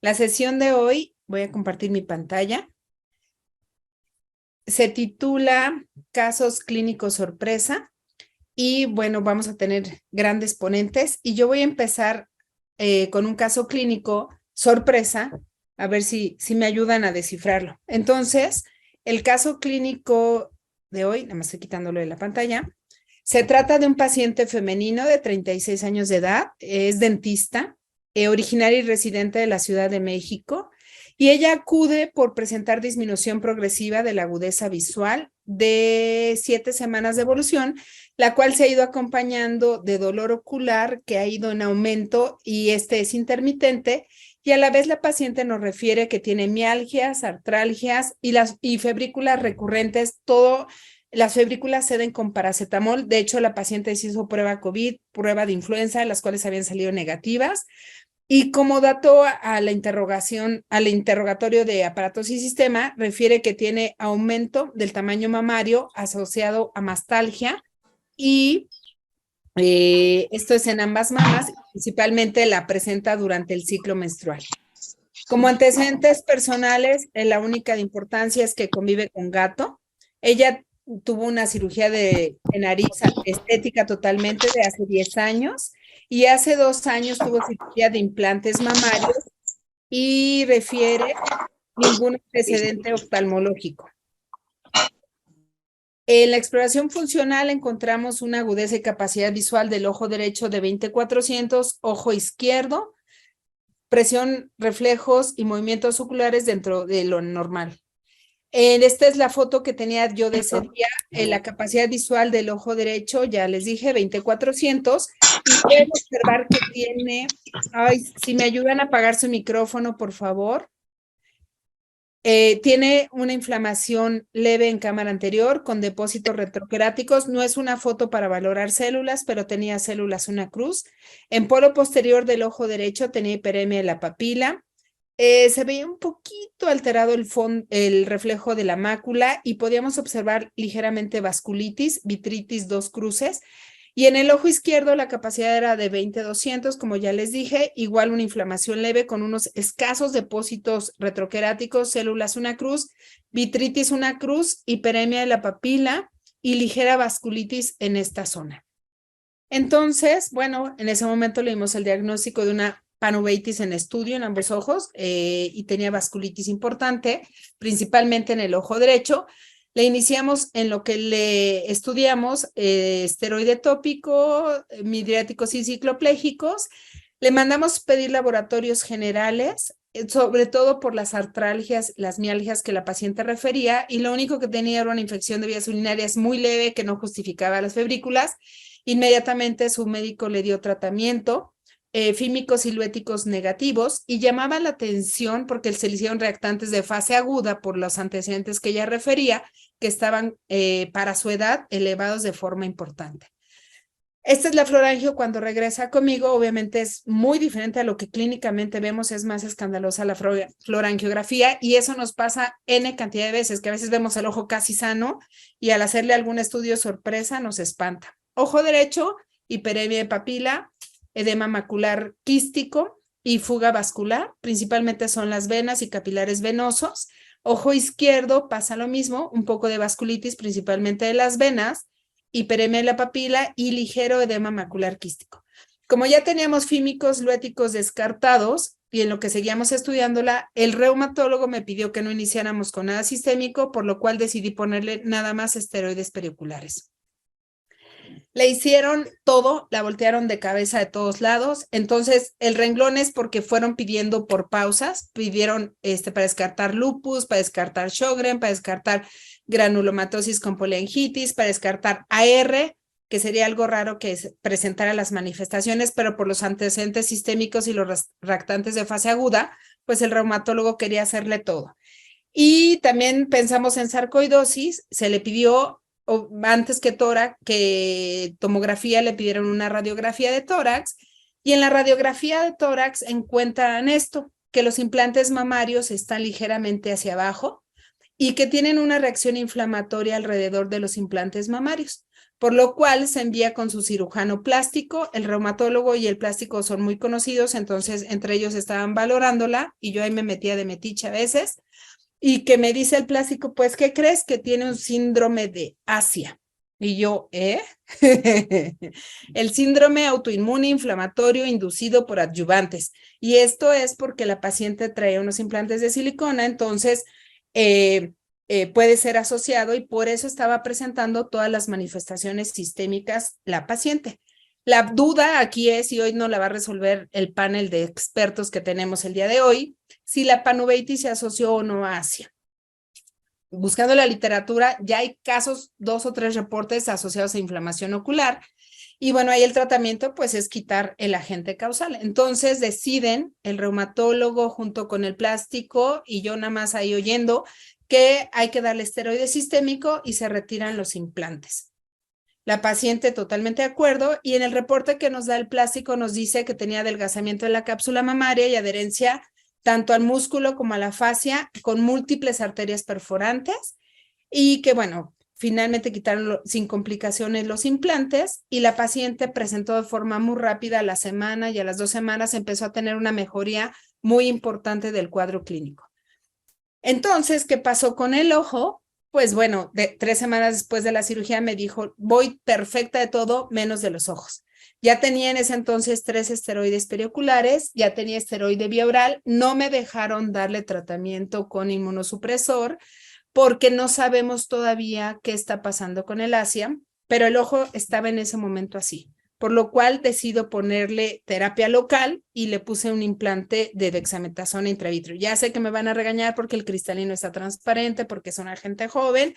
La sesión de hoy, voy a compartir mi pantalla, se titula Casos Clínicos Sorpresa y bueno, vamos a tener grandes ponentes y yo voy a empezar con un caso clínico sorpresa, a ver si me ayudan a descifrarlo. Entonces, el caso clínico de hoy, nada más estoy quitándolo de la pantalla, se trata de un paciente femenino de 36 años de edad, es dentista, originaria y residente de la Ciudad de México, y ella acude por presentar disminución progresiva de la agudeza visual de 7 semanas de evolución, la cual se ha ido acompañando de dolor ocular que ha ido en aumento y este es intermitente, y a la vez la paciente nos refiere que tiene mialgias, artralgias y febrículas recurrentes, todo. Las febrículas ceden con paracetamol. De hecho, la paciente se hizo prueba COVID, prueba de influenza, las cuales habían salido negativas. Y como dato a la interrogación, al interrogatorio de aparatos y sistema, refiere que tiene aumento del tamaño mamario asociado a mastalgia y esto es en ambas mamas, principalmente la presenta durante el ciclo menstrual. Como antecedentes personales, la única de importancia es que convive con gato. Ella tuvo una cirugía de nariz estética totalmente de hace 10 años y hace 2 años tuvo cirugía de implantes mamarios y refiere ningún antecedente oftalmológico. En la exploración funcional encontramos una agudeza y capacidad visual del ojo derecho de 20/400, ojo izquierdo, presión, reflejos y movimientos oculares dentro de lo normal. Esta es la foto que tenía yo de ese día, la capacidad visual del ojo derecho, ya les dije, 20/400, y pueden observar que tiene, ay, si me ayudan a apagar su micrófono, por favor. Tiene una inflamación leve en cámara anterior con depósitos retroqueráticos. No es una foto para valorar células, pero tenía células una cruz. En polo posterior del ojo derecho tenía hiperemia de la papila. Se veía un poquito alterado el reflejo de la mácula y podíamos observar ligeramente vasculitis, vitritis, dos cruces. Y en el ojo izquierdo la capacidad era de 20/200, como ya les dije, igual una inflamación leve con unos escasos depósitos retroqueráticos, células una cruz, vitritis una cruz, hiperemia de la papila y ligera vasculitis en esta zona. Entonces, bueno, en ese momento le dimos el diagnóstico de una panuveitis en estudio en ambos ojos y tenía vasculitis importante, principalmente en el ojo derecho. Le iniciamos en lo que le estudiamos esteroide tópico, midriáticos y cicloplégicos. Le mandamos pedir laboratorios generales, sobre todo por las artralgias, las mialgias que la paciente refería, y lo único que tenía era una infección de vías urinarias muy leve que no justificaba las febrículas. Inmediatamente su médico le dio tratamiento, fímicos siluéticos negativos, y llamaba la atención porque se le hicieron reactantes de fase aguda por los antecedentes que ella refería, que estaban para su edad elevados de forma importante. Esta es la florangio cuando regresa conmigo, obviamente es muy diferente a lo que clínicamente vemos, es más escandalosa la florangiografía y eso nos pasa N cantidad de veces, que a veces vemos el ojo casi sano y al hacerle algún estudio sorpresa nos espanta. Ojo derecho, hiperemia de papila, edema macular quístico y fuga vascular, principalmente son las venas y capilares venosos. Ojo izquierdo pasa lo mismo, un poco de vasculitis, principalmente de las venas, hiperemia de la papila y ligero edema macular quístico. Como ya teníamos fímicos luéticos descartados y en lo que seguíamos estudiándola, el reumatólogo me pidió que no iniciáramos con nada sistémico, por lo cual decidí ponerle nada más esteroides perioculares. Le hicieron todo, la voltearon de cabeza de todos lados. Entonces, el renglón es porque fueron pidiendo por pausas, pidieron para descartar lupus, para descartar Sjögren, para descartar granulomatosis con poliangitis, para descartar AR, que sería algo raro que presentara las manifestaciones, pero por los antecedentes sistémicos y los reactantes de fase aguda, pues el reumatólogo quería hacerle todo. Y también pensamos en sarcoidosis, se le pidió antes que tomografía, le pidieron una radiografía de tórax y en la radiografía de tórax encuentran esto, que los implantes mamarios están ligeramente hacia abajo y que tienen una reacción inflamatoria alrededor de los implantes mamarios. por lo cual se envía con su cirujano plástico. El reumatólogo y el plástico son muy conocidos, entonces entre ellos estaban valorándola y yo ahí me metía de metiche a veces. Y que me dice el plástico, pues, ¿qué crees? Que tiene un síndrome de Asia. Y yo, ¿eh? El síndrome autoinmune inflamatorio inducido por adyuvantes. Y esto es porque la paciente trae unos implantes de silicona, entonces puede ser asociado y por eso estaba presentando todas las manifestaciones sistémicas la paciente. La duda aquí es, y hoy no la va a resolver el panel de expertos que tenemos el día de hoy, si la panuveitis se asoció o no a Asia. Buscando la literatura, ya hay casos, 2 o 3 reportes asociados a inflamación ocular. Y bueno, ahí el tratamiento pues es quitar el agente causal. Entonces deciden el reumatólogo junto con el plástico y yo nada más ahí oyendo que hay que darle esteroide sistémico y se retiran los implantes. La paciente totalmente de acuerdo y en el reporte que nos da el plástico nos dice que tenía adelgazamiento de la cápsula mamaria y adherencia tanto al músculo como a la fascia con múltiples arterias perforantes y que bueno, finalmente quitaron sin complicaciones los implantes y la paciente presentó de forma muy rápida a la semana y a las 2 semanas empezó a tener una mejoría muy importante del cuadro clínico. Entonces, ¿qué pasó con el ojo? Pues bueno, 3 semanas después de la cirugía me dijo, voy perfecta de todo, menos de los ojos. Ya tenía en ese entonces 3 esteroides perioculares, ya tenía esteroide bioral, no me dejaron darle tratamiento con inmunosupresor porque no sabemos todavía qué está pasando con el Asia, pero el ojo estaba en ese momento así, por lo cual decido ponerle terapia local y le puse un implante de dexametasona intravitreal. Ya sé que me van a regañar porque el cristalino está transparente, porque es una gente joven,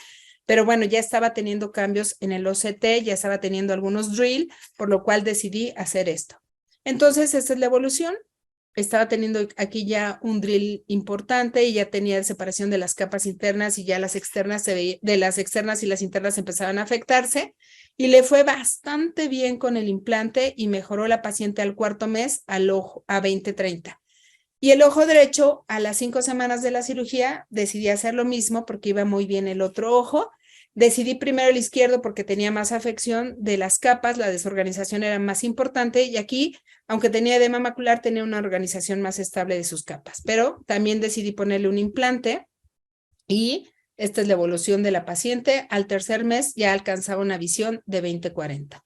pero bueno, ya estaba teniendo cambios en el OCT, ya estaba teniendo algunos drill, por lo cual decidí hacer esto. Entonces, esta es la evolución. Estaba teniendo aquí ya un drill importante y ya tenía separación de las capas internas y ya las externas de las externas y las internas empezaban a afectarse y le fue bastante bien con el implante y mejoró la paciente al 4.º mes al ojo a 20/30. Y el ojo derecho, a las 5 semanas de la cirugía, decidí hacer lo mismo porque iba muy bien el otro ojo. Decidí primero el izquierdo porque tenía más afección de las capas, la desorganización era más importante y aquí, aunque tenía edema macular, tenía una organización más estable de sus capas. Pero también decidí ponerle un implante y esta es la evolución de la paciente. Al 3.er mes ya alcanzaba una visión de 20/40.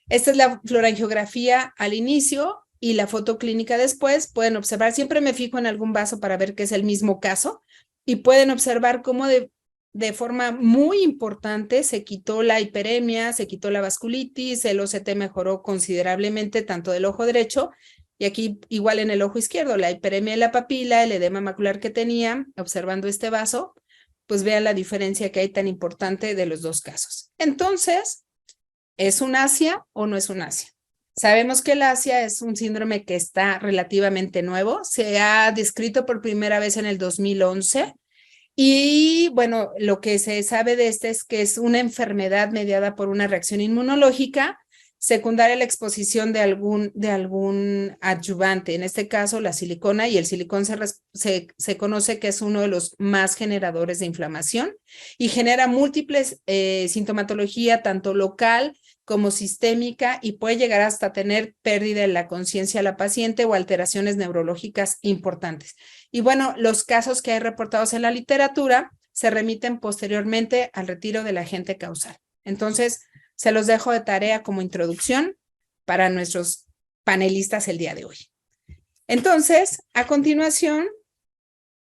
Esta es la fluorangiografía al inicio y la foto clínica después. Pueden observar, siempre me fijo en algún vaso para ver que es el mismo caso y pueden observar cómo de forma muy importante se quitó la hiperemia, se quitó la vasculitis, el OCT mejoró considerablemente tanto del ojo derecho y aquí igual en el ojo izquierdo, la hiperemia de la papila, el edema macular que tenía, observando este vaso, pues vean la diferencia que hay tan importante de los dos casos. Entonces, ¿es un Asia o no es un Asia? Sabemos que el Asia es un síndrome que está relativamente nuevo, se ha descrito por primera vez en el 2011 y bueno, lo que se sabe de este es que es una enfermedad mediada por una reacción inmunológica secundaria a la exposición de algún adyuvante, en este caso la silicona, y el silicón se conoce que es uno de los más generadores de inflamación y genera múltiples sintomatología, tanto local como sistémica, y puede llegar hasta tener pérdida de la conciencia de la paciente o alteraciones neurológicas importantes. Y bueno, los casos que hay reportados en la literatura se remiten posteriormente al retiro del agente causal. Entonces, se los dejo de tarea como introducción para nuestros panelistas el día de hoy. Entonces, a continuación,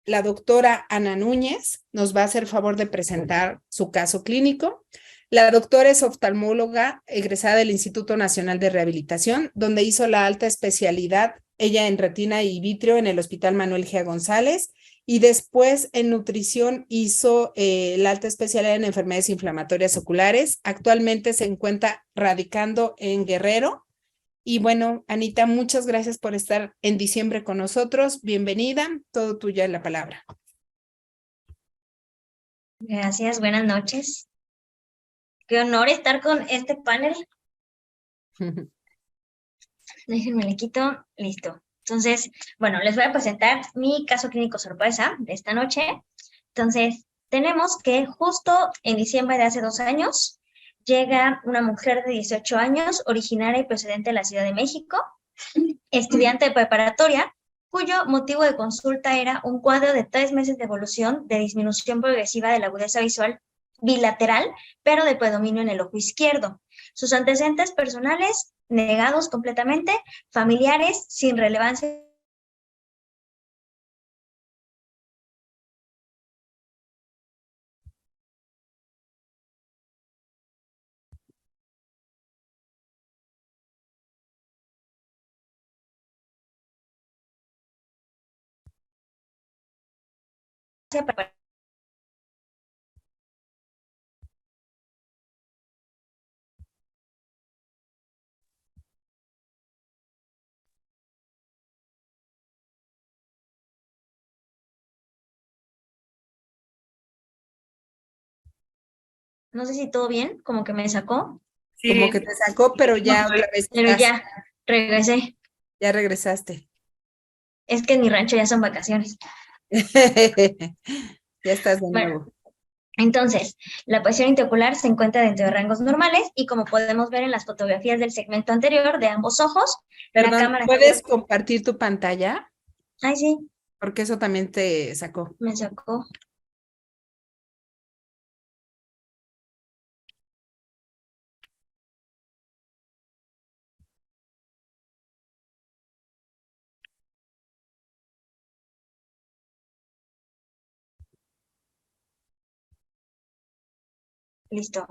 la doctora Ana Núñez nos va a hacer favor de presentar su caso clínico. La doctora es oftalmóloga egresada del Instituto Nacional de Rehabilitación, donde hizo la alta especialidad, ella en retina y vitrio en el Hospital Manuel G. González, y después en nutrición hizo la alta especialidad en enfermedades inflamatorias oculares. Actualmente se encuentra radicando en Guerrero. Y bueno, Anita, muchas gracias por estar en diciembre con nosotros. Bienvenida, todo tuya la palabra. Gracias, buenas noches. Qué honor estar con este panel. Déjenme le quito, listo. Entonces, bueno, les voy a presentar mi caso clínico sorpresa de esta noche. Entonces, tenemos que justo en diciembre de hace 2 años, llega una mujer de 18 años, originaria y procedente de la Ciudad de México, estudiante de preparatoria, cuyo motivo de consulta era un cuadro de 3 meses de evolución de disminución progresiva de la agudeza visual bilateral, pero de predominio en el ojo izquierdo. Sus antecedentes personales negados completamente, familiares sin relevancia para. No sé si todo bien, como que me sacó. Como que te sacó, pero ya otra vez Pero estás, ya, regresé. ya regresaste. Es que en mi rancho ya son vacaciones. Ya estás de Bueno, nuevo. entonces, la presión intraocular se encuentra dentro de rangos normales y como podemos ver en las fotografías del segmento anterior de ambos ojos, la Perdón, cámara ¿puedes anterior. compartir tu pantalla? Ay, sí, Porque eso también te sacó. me sacó. Listo.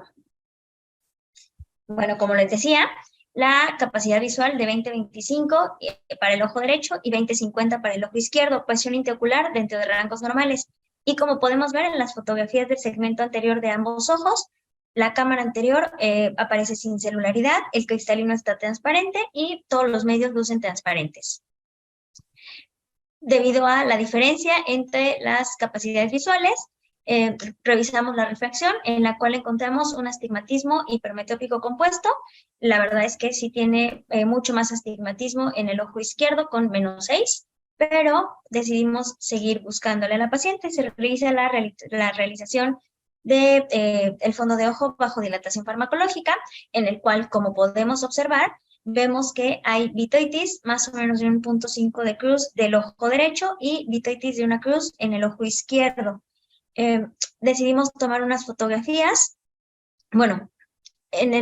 Bueno, como les decía, la capacidad visual de 20/25 para el ojo derecho y 20/50 para el ojo izquierdo, presión intraocular dentro de rangos normales. Y como podemos ver en las fotografías del segmento anterior de ambos ojos, la cámara anterior aparece sin celularidad, el cristalino está transparente y todos los medios lucen transparentes. Debido a la diferencia entre las capacidades visuales, revisamos la refracción en la cual encontramos un astigmatismo hipermetrópico compuesto. La verdad es que sí tiene mucho más astigmatismo en el ojo izquierdo con -6, pero decidimos seguir buscándole a la paciente. Se realiza la realización de el fondo de ojo bajo dilatación farmacológica, en el cual, como podemos observar, vemos que hay vitoitis más o menos de 1.5 de cruz del ojo derecho y vitoitis de una cruz en el ojo izquierdo. Decidimos tomar unas fotografías. Bueno,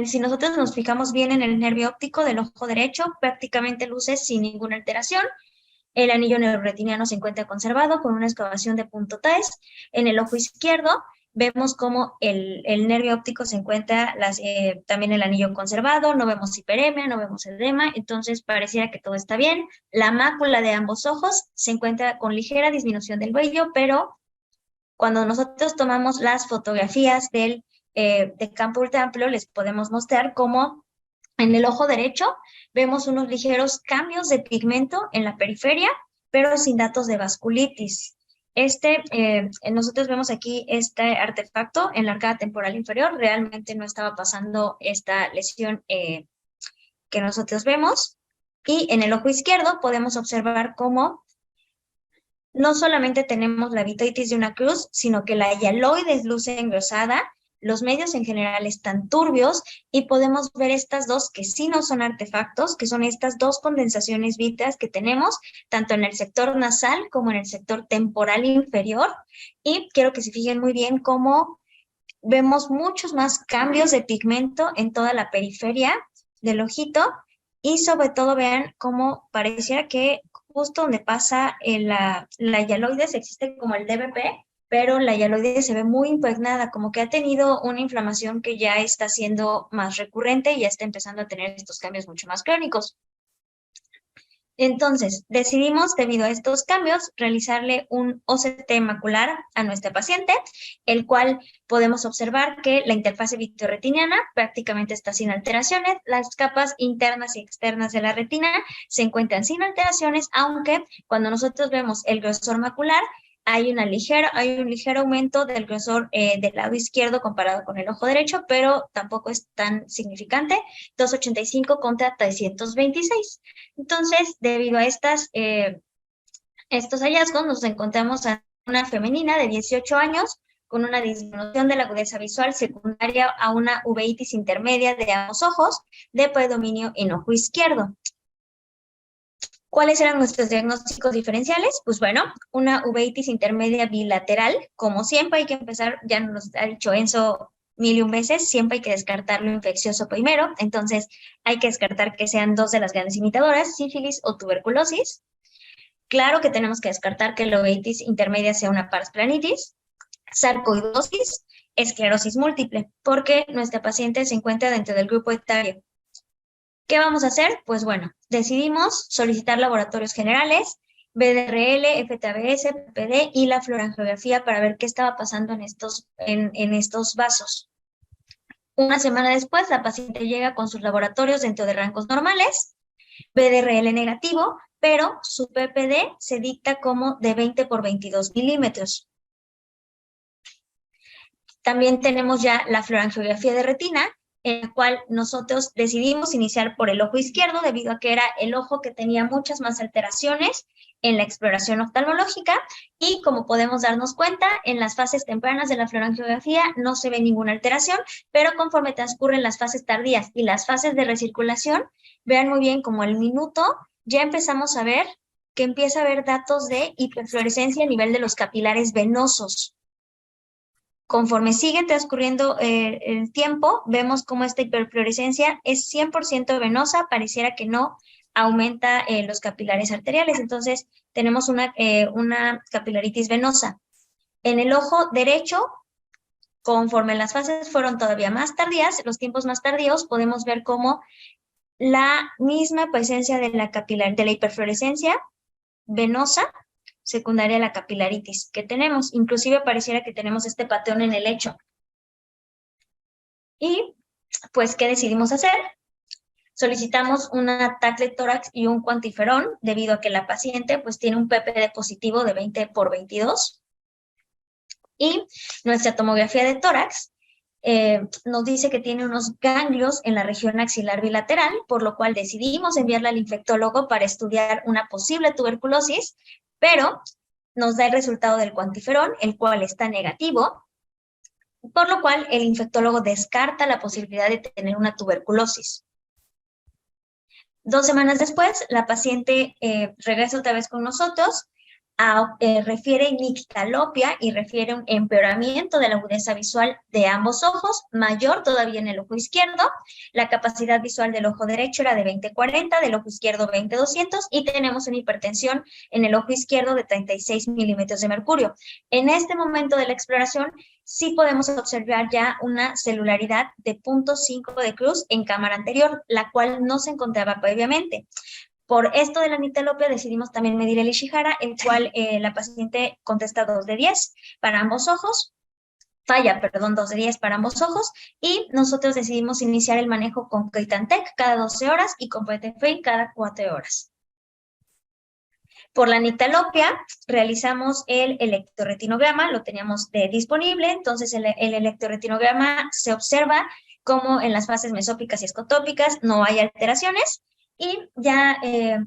si nosotros nos fijamos bien en el nervio óptico del ojo derecho, prácticamente luce sin ninguna alteración. El anillo neuroretiniano se encuentra conservado con una excavación de punto 3. En el ojo izquierdo vemos como el nervio óptico se encuentra también el anillo conservado, no vemos hiperemia, no vemos edema, entonces pareciera que todo está bien. La mácula de ambos ojos se encuentra con ligera disminución del vello, pero cuando nosotros tomamos las fotografías de campo ultra amplio, les podemos mostrar cómo en el ojo derecho vemos unos ligeros cambios de pigmento en la periferia, pero sin datos de vasculitis. Nosotros vemos aquí este artefacto en la arcada temporal inferior, realmente no estaba pasando esta lesión que nosotros vemos. Y en el ojo izquierdo podemos observar cómo no solamente tenemos la vitoitis de una cruz, sino que la hialoides luce engrosada, los medios en general están turbios y podemos ver estas dos que sí no son artefactos, que son estas dos condensaciones vítreas que tenemos, tanto en el sector nasal como en el sector temporal inferior. Y quiero que se fijen muy bien cómo vemos muchos más cambios de pigmento en toda la periferia del ojito y sobre todo vean cómo pareciera que justo donde pasa la hialoides existe como el DVP, pero la hialoides se ve muy impregnada, como que ha tenido una inflamación que ya está siendo más recurrente y ya está empezando a tener estos cambios mucho más crónicos. Entonces, decidimos, debido a estos cambios, realizarle un OCT macular a nuestra paciente, el cual podemos observar que la interfase vitreoretiniana prácticamente está sin alteraciones, las capas internas y externas de la retina se encuentran sin alteraciones, aunque cuando nosotros vemos el grosor macular, hay un ligero aumento del grosor del lado izquierdo comparado con el ojo derecho, pero tampoco es tan significante, 285 contra 326. Entonces, debido a estos hallazgos, nos encontramos a una femenina de 18 años con una disminución de la agudeza visual secundaria a una uveitis intermedia de ambos ojos, de predominio en ojo izquierdo. ¿Cuáles eran nuestros diagnósticos diferenciales? Pues bueno, una uveitis intermedia bilateral, como siempre hay que empezar, ya nos ha dicho Enzo mil y un veces, siempre hay que descartar lo infeccioso primero, entonces hay que descartar que sean dos de las grandes imitadoras, sífilis o tuberculosis. Claro que tenemos que descartar que la uveitis intermedia sea una pars planitis, sarcoidosis, esclerosis múltiple, porque nuestra paciente se encuentra dentro del grupo etario. ¿Qué vamos a hacer? Pues bueno, decidimos solicitar laboratorios generales, BDRL, FTABS, PPD y la fluorangiografía para ver qué estaba pasando en estos vasos. Una semana después, la paciente llega con sus laboratorios dentro de rangos normales, BDRL negativo, pero su PPD se dicta como de 20 por 22 milímetros. También tenemos ya la fluorangiografía de retina, en la cual nosotros decidimos iniciar por el ojo izquierdo debido a que era el ojo que tenía muchas más alteraciones en la exploración oftalmológica y como podemos darnos cuenta, en las fases tempranas de la fluorangiografía no se ve ninguna alteración, pero conforme transcurren las fases tardías y las fases de recirculación, vean muy bien como al minuto ya empezamos a ver que empieza a haber datos de hiperfluorescencia a nivel de los capilares venosos. Conforme sigue transcurriendo el tiempo, vemos cómo esta hiperfluorescencia es 100% venosa, pareciera que no aumenta los capilares arteriales, entonces tenemos una capilaritis venosa. En el ojo derecho, conforme las fases fueron todavía más tardías, los tiempos más tardíos, podemos ver cómo la misma presencia de la hiperfluorescencia venosa secundaria a la capilaritis que tenemos. Inclusive pareciera que tenemos este patrón en el lecho. Y, pues, ¿qué decidimos hacer? Solicitamos una TAC de tórax y un cuantiferón, debido a que la paciente, pues, tiene un PPD positivo de 20 por 22. Y nuestra tomografía de tórax nos dice que tiene unos ganglios en la región axilar bilateral, por lo cual decidimos enviarla al infectólogo para estudiar una posible tuberculosis, pero nos da el resultado del cuantiferón, el cual está negativo, por lo cual el infectólogo descarta la posibilidad de tener una tuberculosis. 2 semanas después, la paciente regresa otra vez con nosotros, refiere nictalopia y refiere un empeoramiento de la agudeza visual de ambos ojos, mayor todavía en el ojo izquierdo. La capacidad visual del ojo derecho era de 20-40, del ojo izquierdo 20-200 y tenemos una hipertensión en el ojo izquierdo de 36 milímetros de mercurio. En este momento de la exploración sí podemos observar ya una celularidad de 0.5 de Cruz en cámara anterior, la cual no se encontraba previamente. Por esto de la nictalopia decidimos también medir el Ishihara, el cual la paciente contesta 2 de 10 para ambos ojos, falla, perdón, 2 de 10 para ambos ojos, y nosotros decidimos iniciar el manejo con Keitantec cada 12 horas y con Pretefrin cada 4 horas. Por la nictalopia realizamos el electroretinograma, lo teníamos disponible, entonces el electroretinograma se observa como en las fases mesópicas y escotópicas no hay alteraciones, y ya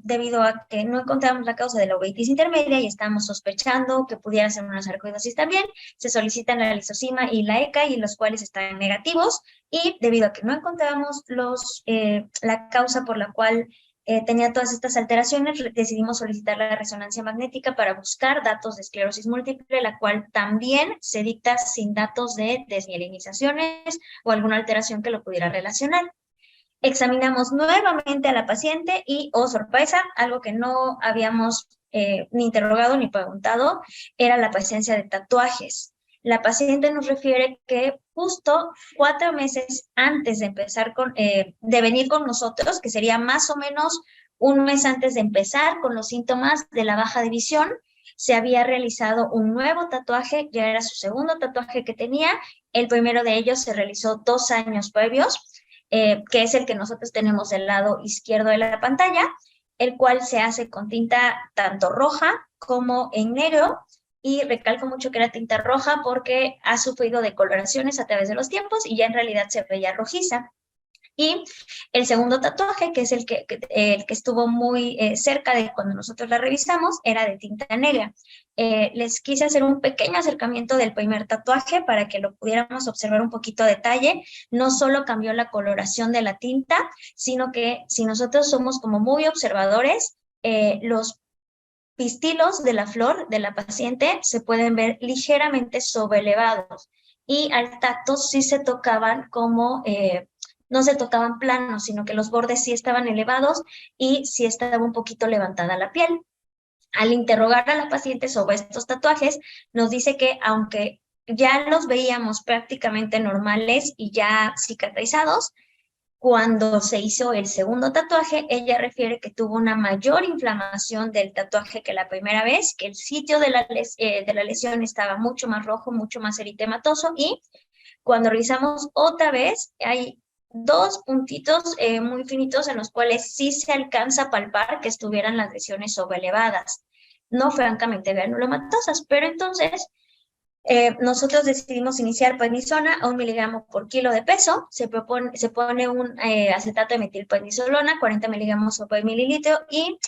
debido a que no encontramos la causa de la uveitis intermedia y estamos sospechando que pudiera ser una sarcoidosis también, se solicitan la lisosima y la ECA, y los cuales están negativos, y debido a que no encontramos la causa por la cual tenía todas estas alteraciones, decidimos solicitar la resonancia magnética para buscar datos de esclerosis múltiple, la cual también se dicta sin datos de desmielinizaciones o alguna alteración que lo pudiera relacionar. Examinamos nuevamente a la paciente y, oh sorpresa, algo que no habíamos ni interrogado ni preguntado, era la presencia de tatuajes. La paciente nos refiere que justo 4 meses antes de empezar de venir con nosotros, que sería más o menos 1 mes antes de empezar con los síntomas de la baja de visión, se había realizado un nuevo tatuaje, ya era su segundo tatuaje que tenía. El primero de ellos se realizó 2 años previos, que es el que nosotros tenemos del lado izquierdo de la pantalla, el cual se hace con tinta tanto roja como en negro, y recalco mucho que era tinta roja porque ha sufrido decoloraciones a través de los tiempos y ya en realidad se veía rojiza. Y el segundo tatuaje, que es el que estuvo muy cerca de cuando nosotros la revisamos, era de tinta negra. Les quise hacer un pequeño acercamiento del primer tatuaje para que lo pudiéramos observar un poquito a detalle. No solo cambió la coloración de la tinta, sino que si nosotros somos como muy observadores, los pistilos de la flor de la paciente se pueden ver ligeramente sobrelevados y al tacto sí se tocaban como, no se tocaban planos, sino que los bordes sí estaban elevados y sí estaba un poquito levantada la piel. Al interrogar a la paciente sobre estos tatuajes, nos dice que aunque ya los veíamos prácticamente normales y ya cicatrizados, cuando se hizo el segundo tatuaje, ella refiere que tuvo una mayor inflamación del tatuaje que la primera vez, que el sitio de la lesión estaba mucho más rojo, mucho más eritematoso, y cuando revisamos otra vez, hay dos puntitos muy finitos en los cuales sí se alcanza a palpar que estuvieran las lesiones sobreelevadas, no francamente granulomatosas, pero entonces nosotros decidimos iniciar prednisona a 1 miligramo por kilo de peso. Se pone un acetato de metilprednisolona, 40 miligramos por mililitro y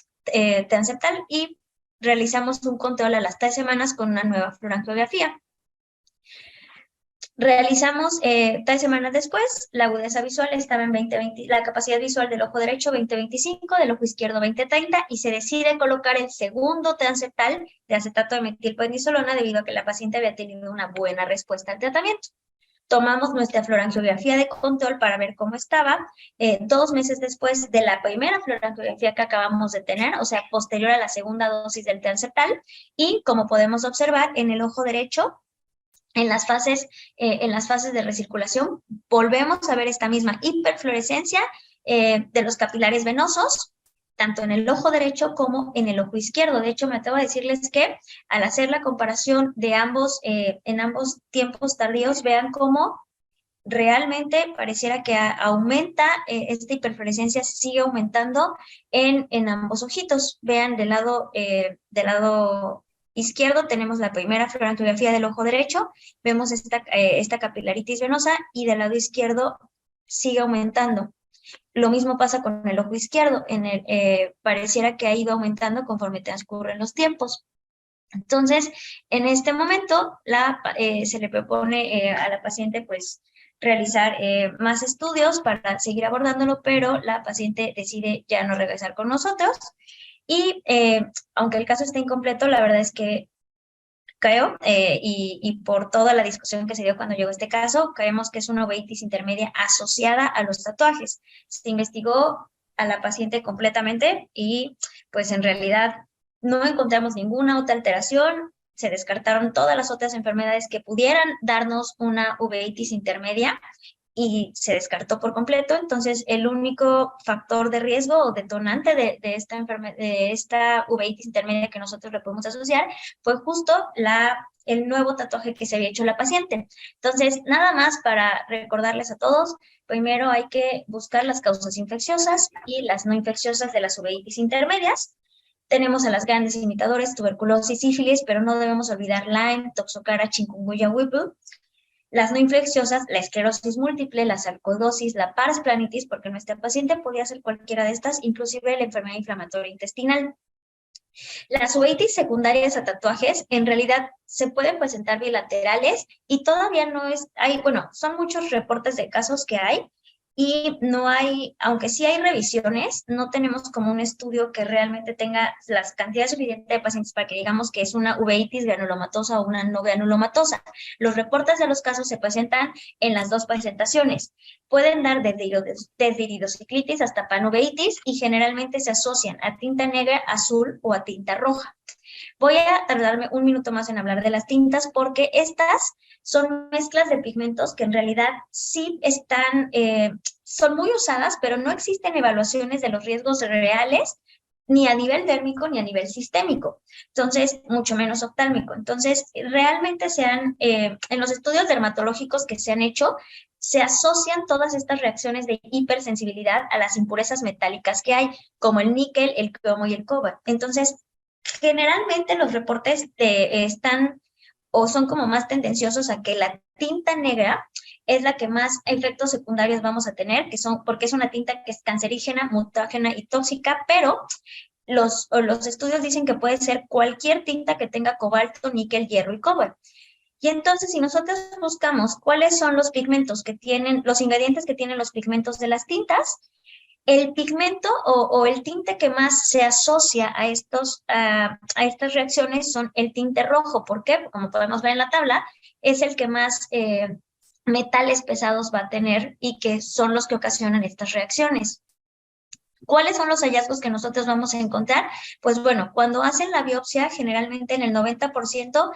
transeptal, y realizamos un control a las 3 semanas con una nueva fluorangiografía. Realizamos 3 semanas después, la agudeza visual estaba en 20-20, la capacidad visual del ojo derecho 20-25, del ojo izquierdo 20-30, y se decide colocar el segundo transeptal de acetato de metilprednisolona debido a que la paciente había tenido una buena respuesta al tratamiento. Tomamos nuestra fluorangiografía de control para ver cómo estaba, 2 meses después de la primera fluorangiografía que acabamos de tener, o sea, posterior a la segunda dosis del transeptal, y como podemos observar, en el ojo derecho, en las fases de recirculación, volvemos a ver esta misma hiperfluorescencia de los capilares venosos, tanto en el ojo derecho como en el ojo izquierdo. De hecho, me atrevo a decirles que al hacer la comparación de ambos, en ambos tiempos tardíos, vean cómo realmente pareciera que aumenta, esta hiperfluorescencia sigue aumentando en ambos ojitos. Vean del lado izquierdo tenemos la primera fluorangiografía del ojo derecho, vemos esta capilaritis venosa, y del lado izquierdo sigue aumentando. Lo mismo pasa con el ojo izquierdo, pareciera que ha ido aumentando conforme transcurren los tiempos. Entonces, en este momento se le propone a la paciente pues realizar más estudios para seguir abordándolo, pero la paciente decide ya no regresar con nosotros. Y aunque el caso esté incompleto, la verdad es que creo, y por toda la discusión que se dio cuando llegó este caso, creemos que es una uveitis intermedia asociada a los tatuajes. Se investigó a la paciente completamente y pues en realidad no encontramos ninguna otra alteración. Se descartaron todas las otras enfermedades que pudieran darnos una uveitis intermedia y se descartó por completo. Entonces, el único factor de riesgo o detonante de esta uveitis intermedia que nosotros le podemos asociar fue justo el nuevo tatuaje que se había hecho la paciente. Entonces, nada más para recordarles a todos, primero hay que buscar las causas infecciosas y las no infecciosas de las uveitis intermedias. Tenemos a las grandes imitadores, tuberculosis, sífilis, pero no debemos olvidar Lyme, Toxocara, Chikungunya, Whipple. Las no infecciosas, la esclerosis múltiple, la sarcoidosis, la parasplanitis, porque nuestra paciente podía ser cualquiera de estas, inclusive la enfermedad inflamatoria intestinal. Las uveitis secundarias a tatuajes en realidad se pueden presentar bilaterales y todavía no son muchos reportes de casos que hay, y no hay, aunque sí hay revisiones, no tenemos como un estudio que realmente tenga las cantidades suficientes de pacientes para que digamos que es una uveitis granulomatosa o una no granulomatosa. Los reportes de los casos se presentan en las dos presentaciones. Pueden dar desde iridociclitis hasta panuveitis y generalmente se asocian a tinta negra, azul o a tinta roja. Voy a tardarme un minuto más en hablar de las tintas porque estas son mezclas de pigmentos que en realidad sí son muy usadas, pero no existen evaluaciones de los riesgos reales ni a nivel dérmico ni a nivel sistémico, entonces mucho menos oftálmico. Entonces realmente en los estudios dermatológicos que se han hecho, se asocian todas estas reacciones de hipersensibilidad a las impurezas metálicas que hay, como el níquel, el cromo y el cobre. Entonces, generalmente los reportes están o son como más tendenciosos a que la tinta negra es la que más efectos secundarios vamos a tener, porque es una tinta que es cancerígena, mutágena y tóxica, pero los estudios dicen que puede ser cualquier tinta que tenga cobalto, níquel, hierro y cobre. Y entonces, si nosotros buscamos cuáles son los pigmentos que tienen, los ingredientes que tienen los pigmentos de las tintas, el pigmento o el tinte que más se asocia a estas reacciones son el tinte rojo. ¿Por qué? Como podemos ver en la tabla, es el que más metales pesados va a tener y que son los que ocasionan estas reacciones. ¿Cuáles son los hallazgos que nosotros vamos a encontrar? Pues bueno, cuando hacen la biopsia, generalmente en el 90%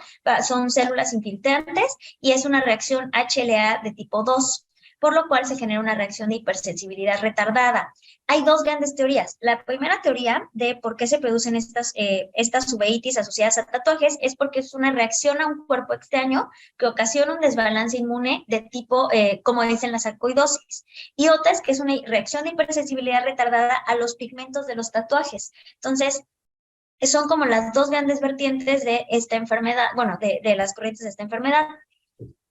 son células infiltrantes y es una reacción HLA de tipo 2, por lo cual se genera una reacción de hipersensibilidad retardada. Hay dos grandes teorías. La primera teoría de por qué se producen estas uveitis asociadas a tatuajes es porque es una reacción a un cuerpo extraño que ocasiona un desbalance inmune de tipo, como dicen las sarcoidosis. Y otra es que es una reacción de hipersensibilidad retardada a los pigmentos de los tatuajes. Entonces, son como las dos grandes vertientes de esta enfermedad, bueno, de las corrientes de esta enfermedad.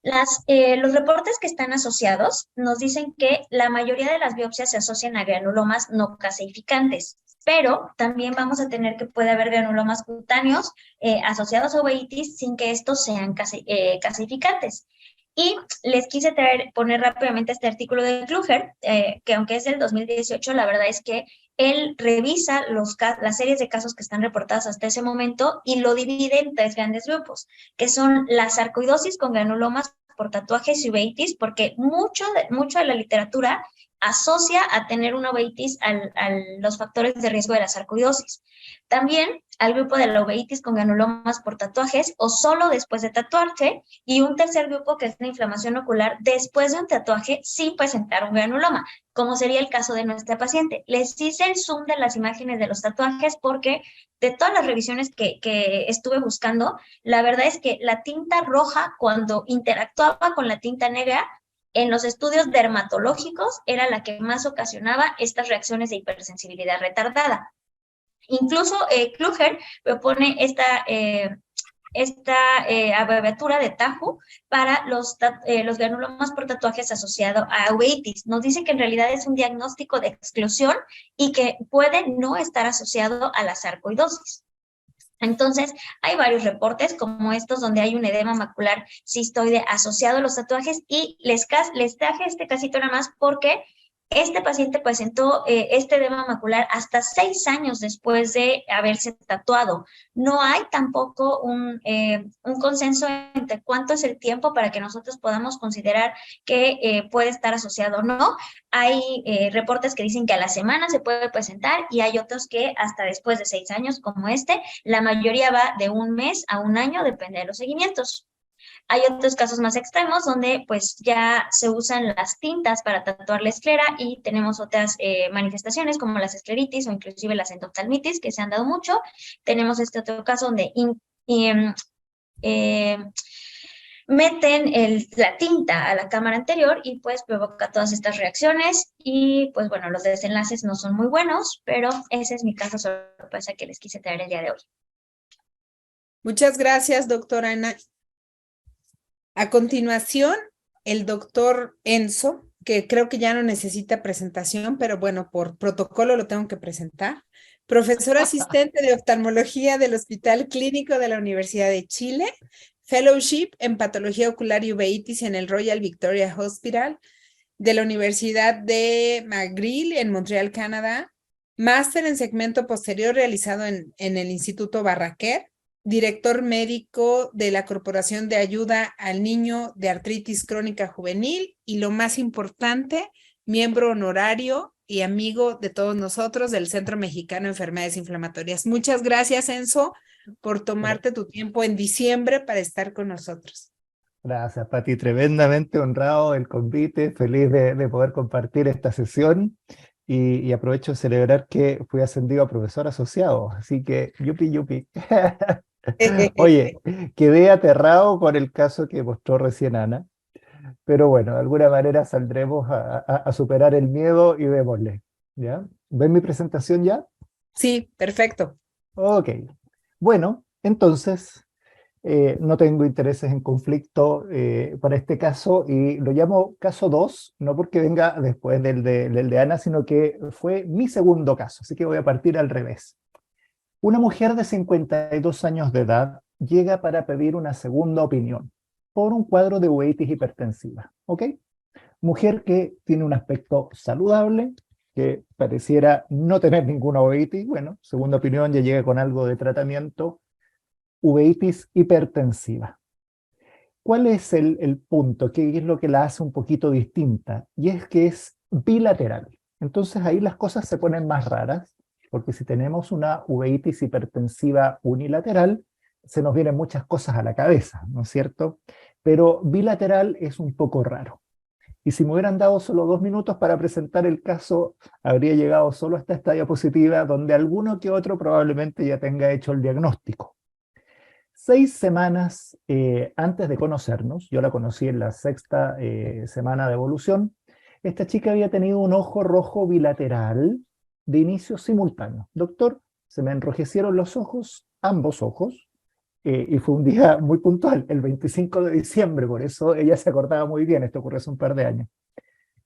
Los reportes que están asociados nos dicen que la mayoría de las biopsias se asocian a granulomas no caseificantes, pero también vamos a tener que puede haber granulomas cutáneos asociados a uveitis sin que estos sean caseificantes. Y les quise poner rápidamente este artículo de Kluger, que aunque es del 2018, la verdad es que él revisa las series de casos que están reportadas hasta ese momento y lo divide en tres grandes grupos, que son la sarcoidosis con granulomas por tatuajes y uveitis, porque mucho de la literatura asocia a tener una uveitis a los factores de riesgo de la sarcoidosis. También al grupo de la uveitis con granulomas por tatuajes o solo después de tatuarse, y un tercer grupo que es la inflamación ocular después de un tatuaje sin presentar un granuloma, como sería el caso de nuestra paciente. Les hice el zoom de las imágenes de los tatuajes porque de todas las revisiones que estuve buscando, la verdad es que la tinta roja, cuando interactuaba con la tinta negra, en los estudios dermatológicos era la que más ocasionaba estas reacciones de hipersensibilidad retardada. Incluso Kluger propone esta abreviatura de TAHU para los granulomas por tatuajes asociados a uveitis. Nos dice que en realidad es un diagnóstico de exclusión y que puede no estar asociado a la sarcoidosis. Entonces, hay varios reportes como estos donde hay un edema macular cistoide asociado a los tatuajes y les traje este casito nada más porque este paciente presentó este edema macular hasta 6 años después de haberse tatuado. No hay tampoco un consenso entre cuánto es el tiempo para que nosotros podamos considerar que puede estar asociado o no. Hay reportes que dicen que a la semana se puede presentar y hay otros que hasta después de 6 años, como este. La mayoría va de 1 mes a 1 año, depende de los seguimientos. Hay otros casos más extremos donde pues ya se usan las tintas para tatuar la esclera y tenemos otras manifestaciones como las escleritis o inclusive las endoftalmitis que se han dado mucho. Tenemos este otro caso donde meten la tinta a la cámara anterior y pues provoca todas estas reacciones y pues bueno, los desenlaces no son muy buenos, pero ese es mi caso sorpresa que les quise traer el día de hoy. Muchas gracias, doctora Ana. A continuación, el doctor Enzo, que creo que ya no necesita presentación, pero bueno, por protocolo lo tengo que presentar. Profesor asistente de oftalmología del Hospital Clínico de la Universidad de Chile, fellowship en patología ocular y uveitis en el Royal Victoria Hospital de la Universidad de McGill en Montreal, Canadá, máster en segmento posterior realizado en el Instituto Barraquer, director médico de la Corporación de Ayuda al Niño de Artritis Crónica Juvenil y, lo más importante, miembro honorario y amigo de todos nosotros del Centro Mexicano de Enfermedades Inflamatorias. Muchas gracias, Enzo, por tomarte tu tiempo en diciembre para estar con nosotros. Gracias, Pati. Tremendamente honrado el convite, feliz de poder compartir esta sesión y aprovecho de celebrar que fui ascendido a profesor asociado, así que yupi yupi. Oye, quedé aterrado con el caso que mostró recién Ana, pero bueno, de alguna manera saldremos a superar el miedo y démosle, ¿ya? ¿Ven mi presentación ya? Sí, perfecto. Ok. Bueno, entonces, No tengo intereses en conflicto para este caso y lo llamo caso 2, no porque venga después del de Ana, sino que fue mi segundo caso, así que voy a partir al revés. Una mujer de 52 años de edad llega para pedir una segunda opinión por un cuadro de uveitis hipertensiva, ¿ok? Mujer que tiene un aspecto saludable, que pareciera no tener ninguna uveitis, bueno, segunda opinión ya llega con algo de tratamiento, uveitis hipertensiva. ¿Cuál es el punto? ¿Qué es lo que la hace un poquito distinta? Y es que es bilateral. Entonces ahí las cosas se ponen más raras, porque si tenemos una uveitis hipertensiva unilateral, se nos vienen muchas cosas a la cabeza, ¿no es cierto? Pero bilateral es un poco raro. Y si me hubieran dado solo 2 minutos para presentar el caso, habría llegado solo hasta esta diapositiva, donde alguno que otro probablemente ya tenga hecho el diagnóstico. 6 semanas antes de conocernos, yo la conocí en la 6ª semana de evolución, esta chica había tenido un ojo rojo bilateral de inicio simultáneo. Doctor, se me enrojecieron los ojos, ambos ojos, y fue un día muy puntual, el 25 de diciembre, por eso ella se acordaba muy bien, esto ocurrió hace un par de años.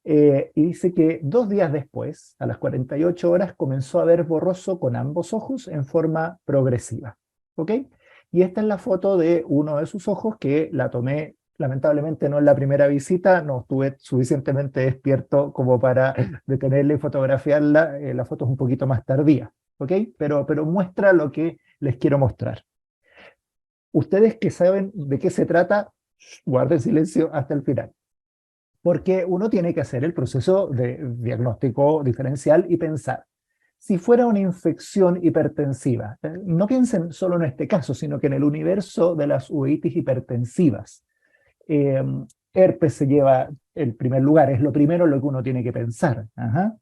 Y dice que 2 días después, a las 48 horas, comenzó a ver borroso con ambos ojos en forma progresiva. ¿Ok? Y esta es la foto de uno de sus ojos que la tomé, lamentablemente no en la primera visita, no estuve suficientemente despierto como para detenerla y fotografiarla, la foto es un poquito más tardía, ¿ok? Pero muestra lo que les quiero mostrar. Ustedes que saben de qué se trata, guarden silencio hasta el final. Porque uno tiene que hacer el proceso de diagnóstico diferencial y pensar, si fuera una infección hipertensiva, no piensen solo en este caso, sino que en el universo de las uveitis hipertensivas, herpes se lleva el primer lugar, es lo primero en lo que uno tiene que pensar. Ajá.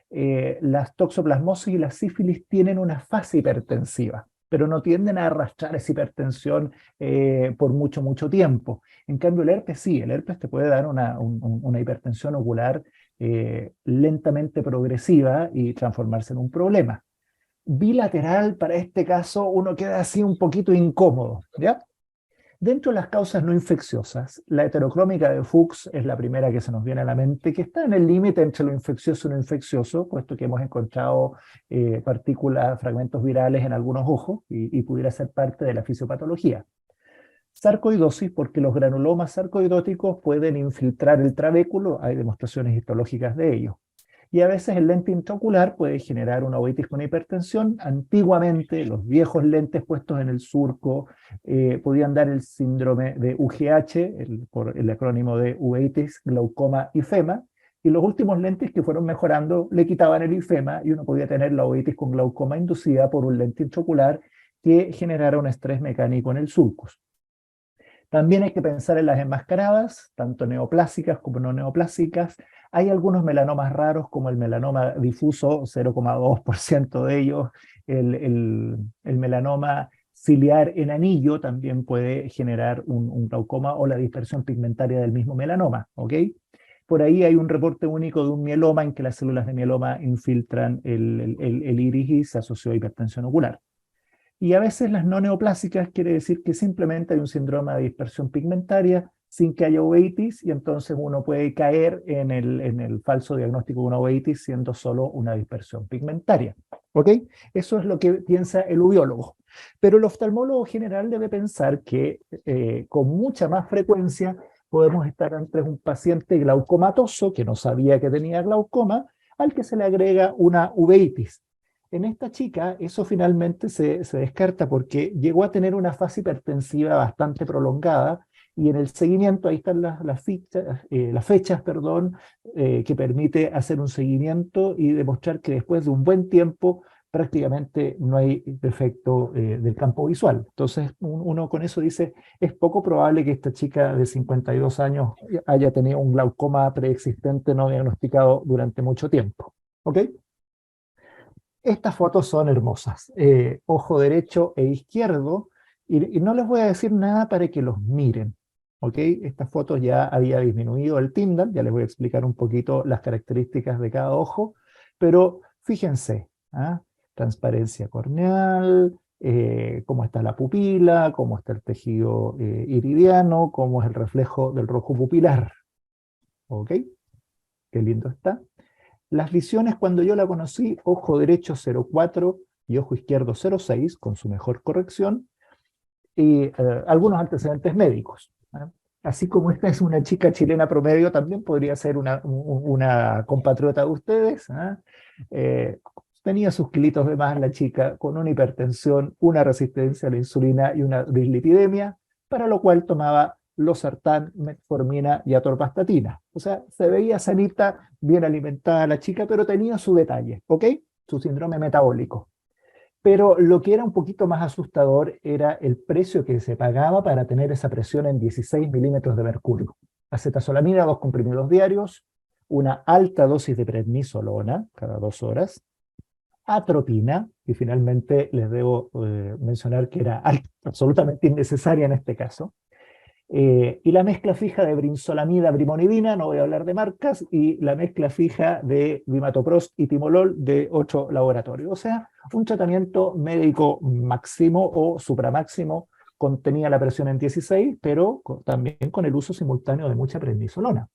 Las toxoplasmosis y la sífilis tienen una fase hipertensiva, pero no tienden a arrastrar esa hipertensión por mucho tiempo. En cambio, el herpes sí, el herpes te puede dar una hipertensión ocular lentamente progresiva y transformarse en un problema. Bilateral, para este caso, uno queda así un poquito incómodo, ¿ya? Dentro de las causas no infecciosas, la heterocrómica de Fuchs es la primera que se nos viene a la mente, que está en el límite entre lo infeccioso y lo infeccioso, puesto que hemos encontrado partículas, fragmentos virales en algunos ojos y pudiera ser parte de la fisiopatología. Sarcoidosis, porque los granulomas sarcoidóticos pueden infiltrar el trabéculo, hay demostraciones histológicas de ello. Y a veces el lente intraocular puede generar una uveitis con hipertensión. Antiguamente, los viejos lentes puestos en el surco podían dar el síndrome de UGH, por el acrónimo de uveitis, glaucoma, ifema, y los últimos lentes que fueron mejorando le quitaban el ifema y uno podía tener la uveitis con glaucoma inducida por un lente intraocular que generara un estrés mecánico en el surcus. También hay que pensar en las enmascaradas, tanto neoplásicas como no neoplásicas. Hay algunos melanomas raros, como el melanoma difuso, 0,2% de ellos. El melanoma ciliar en anillo también puede generar un glaucoma o la dispersión pigmentaria del mismo melanoma, ¿ok? Por ahí hay un reporte único de un mieloma en que las células de mieloma infiltran el iris y se asoció a hipertensión ocular. Y a veces las no neoplásicas quiere decir que simplemente hay un síndrome de dispersión pigmentaria sin que haya uveitis, y entonces uno puede caer en el falso diagnóstico de una uveitis siendo solo una dispersión pigmentaria. ¿Ok? Eso es lo que piensa el uveólogo. Pero el oftalmólogo general debe pensar que con mucha más frecuencia podemos estar ante un paciente glaucomatoso que no sabía que tenía glaucoma, al que se le agrega una uveitis. En esta chica eso finalmente se descarta porque llegó a tener una fase hipertensiva bastante prolongada y en el seguimiento, ahí están las fechas, que permite hacer un seguimiento y demostrar que después de un buen tiempo prácticamente no hay defecto del campo visual. Entonces uno con eso dice, es poco probable que esta chica de 52 años haya tenido un glaucoma preexistente no diagnosticado durante mucho tiempo. ¿Ok? Estas fotos son hermosas, ojo derecho e izquierdo, y no les voy a decir nada para que los miren, ¿ok? Estas fotos ya había disminuido el Tyndall, ya les voy a explicar un poquito las características de cada ojo, pero fíjense, ¿ah? Transparencia corneal, cómo está la pupila, cómo está el tejido iridiano, cómo es el reflejo del rojo pupilar. ¿Ok? Qué lindo está. Las visiones, cuando yo la conocí, ojo derecho 0,4 y ojo izquierdo 0,6, con su mejor corrección, y algunos antecedentes médicos. ¿Eh? Así como esta es una chica chilena promedio, también podría ser una compatriota de ustedes. ¿Eh? Tenía sus kilitos de más la chica, con una hipertensión, una resistencia a la insulina y una dislipidemia, para lo cual tomaba losartán, metformina y atorvastatina. O sea, se veía sanita, bien alimentada la chica, pero tenía su detalle, ¿ok? Su síndrome metabólico. Pero lo que era un poquito más asustador era el precio que se pagaba para tener esa presión en 16 milímetros de mercurio. Acetazolamina, 2 comprimidos diarios, una alta dosis de prednisolona cada 2 horas, atropina, y finalmente les debo mencionar que era absolutamente innecesaria en este caso, y la mezcla fija de brinzolamida, brimonidina, no voy a hablar de marcas, y la mezcla fija de bimatoprost y timolol de 8 laboratorios. O sea, un tratamiento médico máximo o supramáximo, contenía la presión en 16, pero también con el uso simultáneo de mucha prednisolona.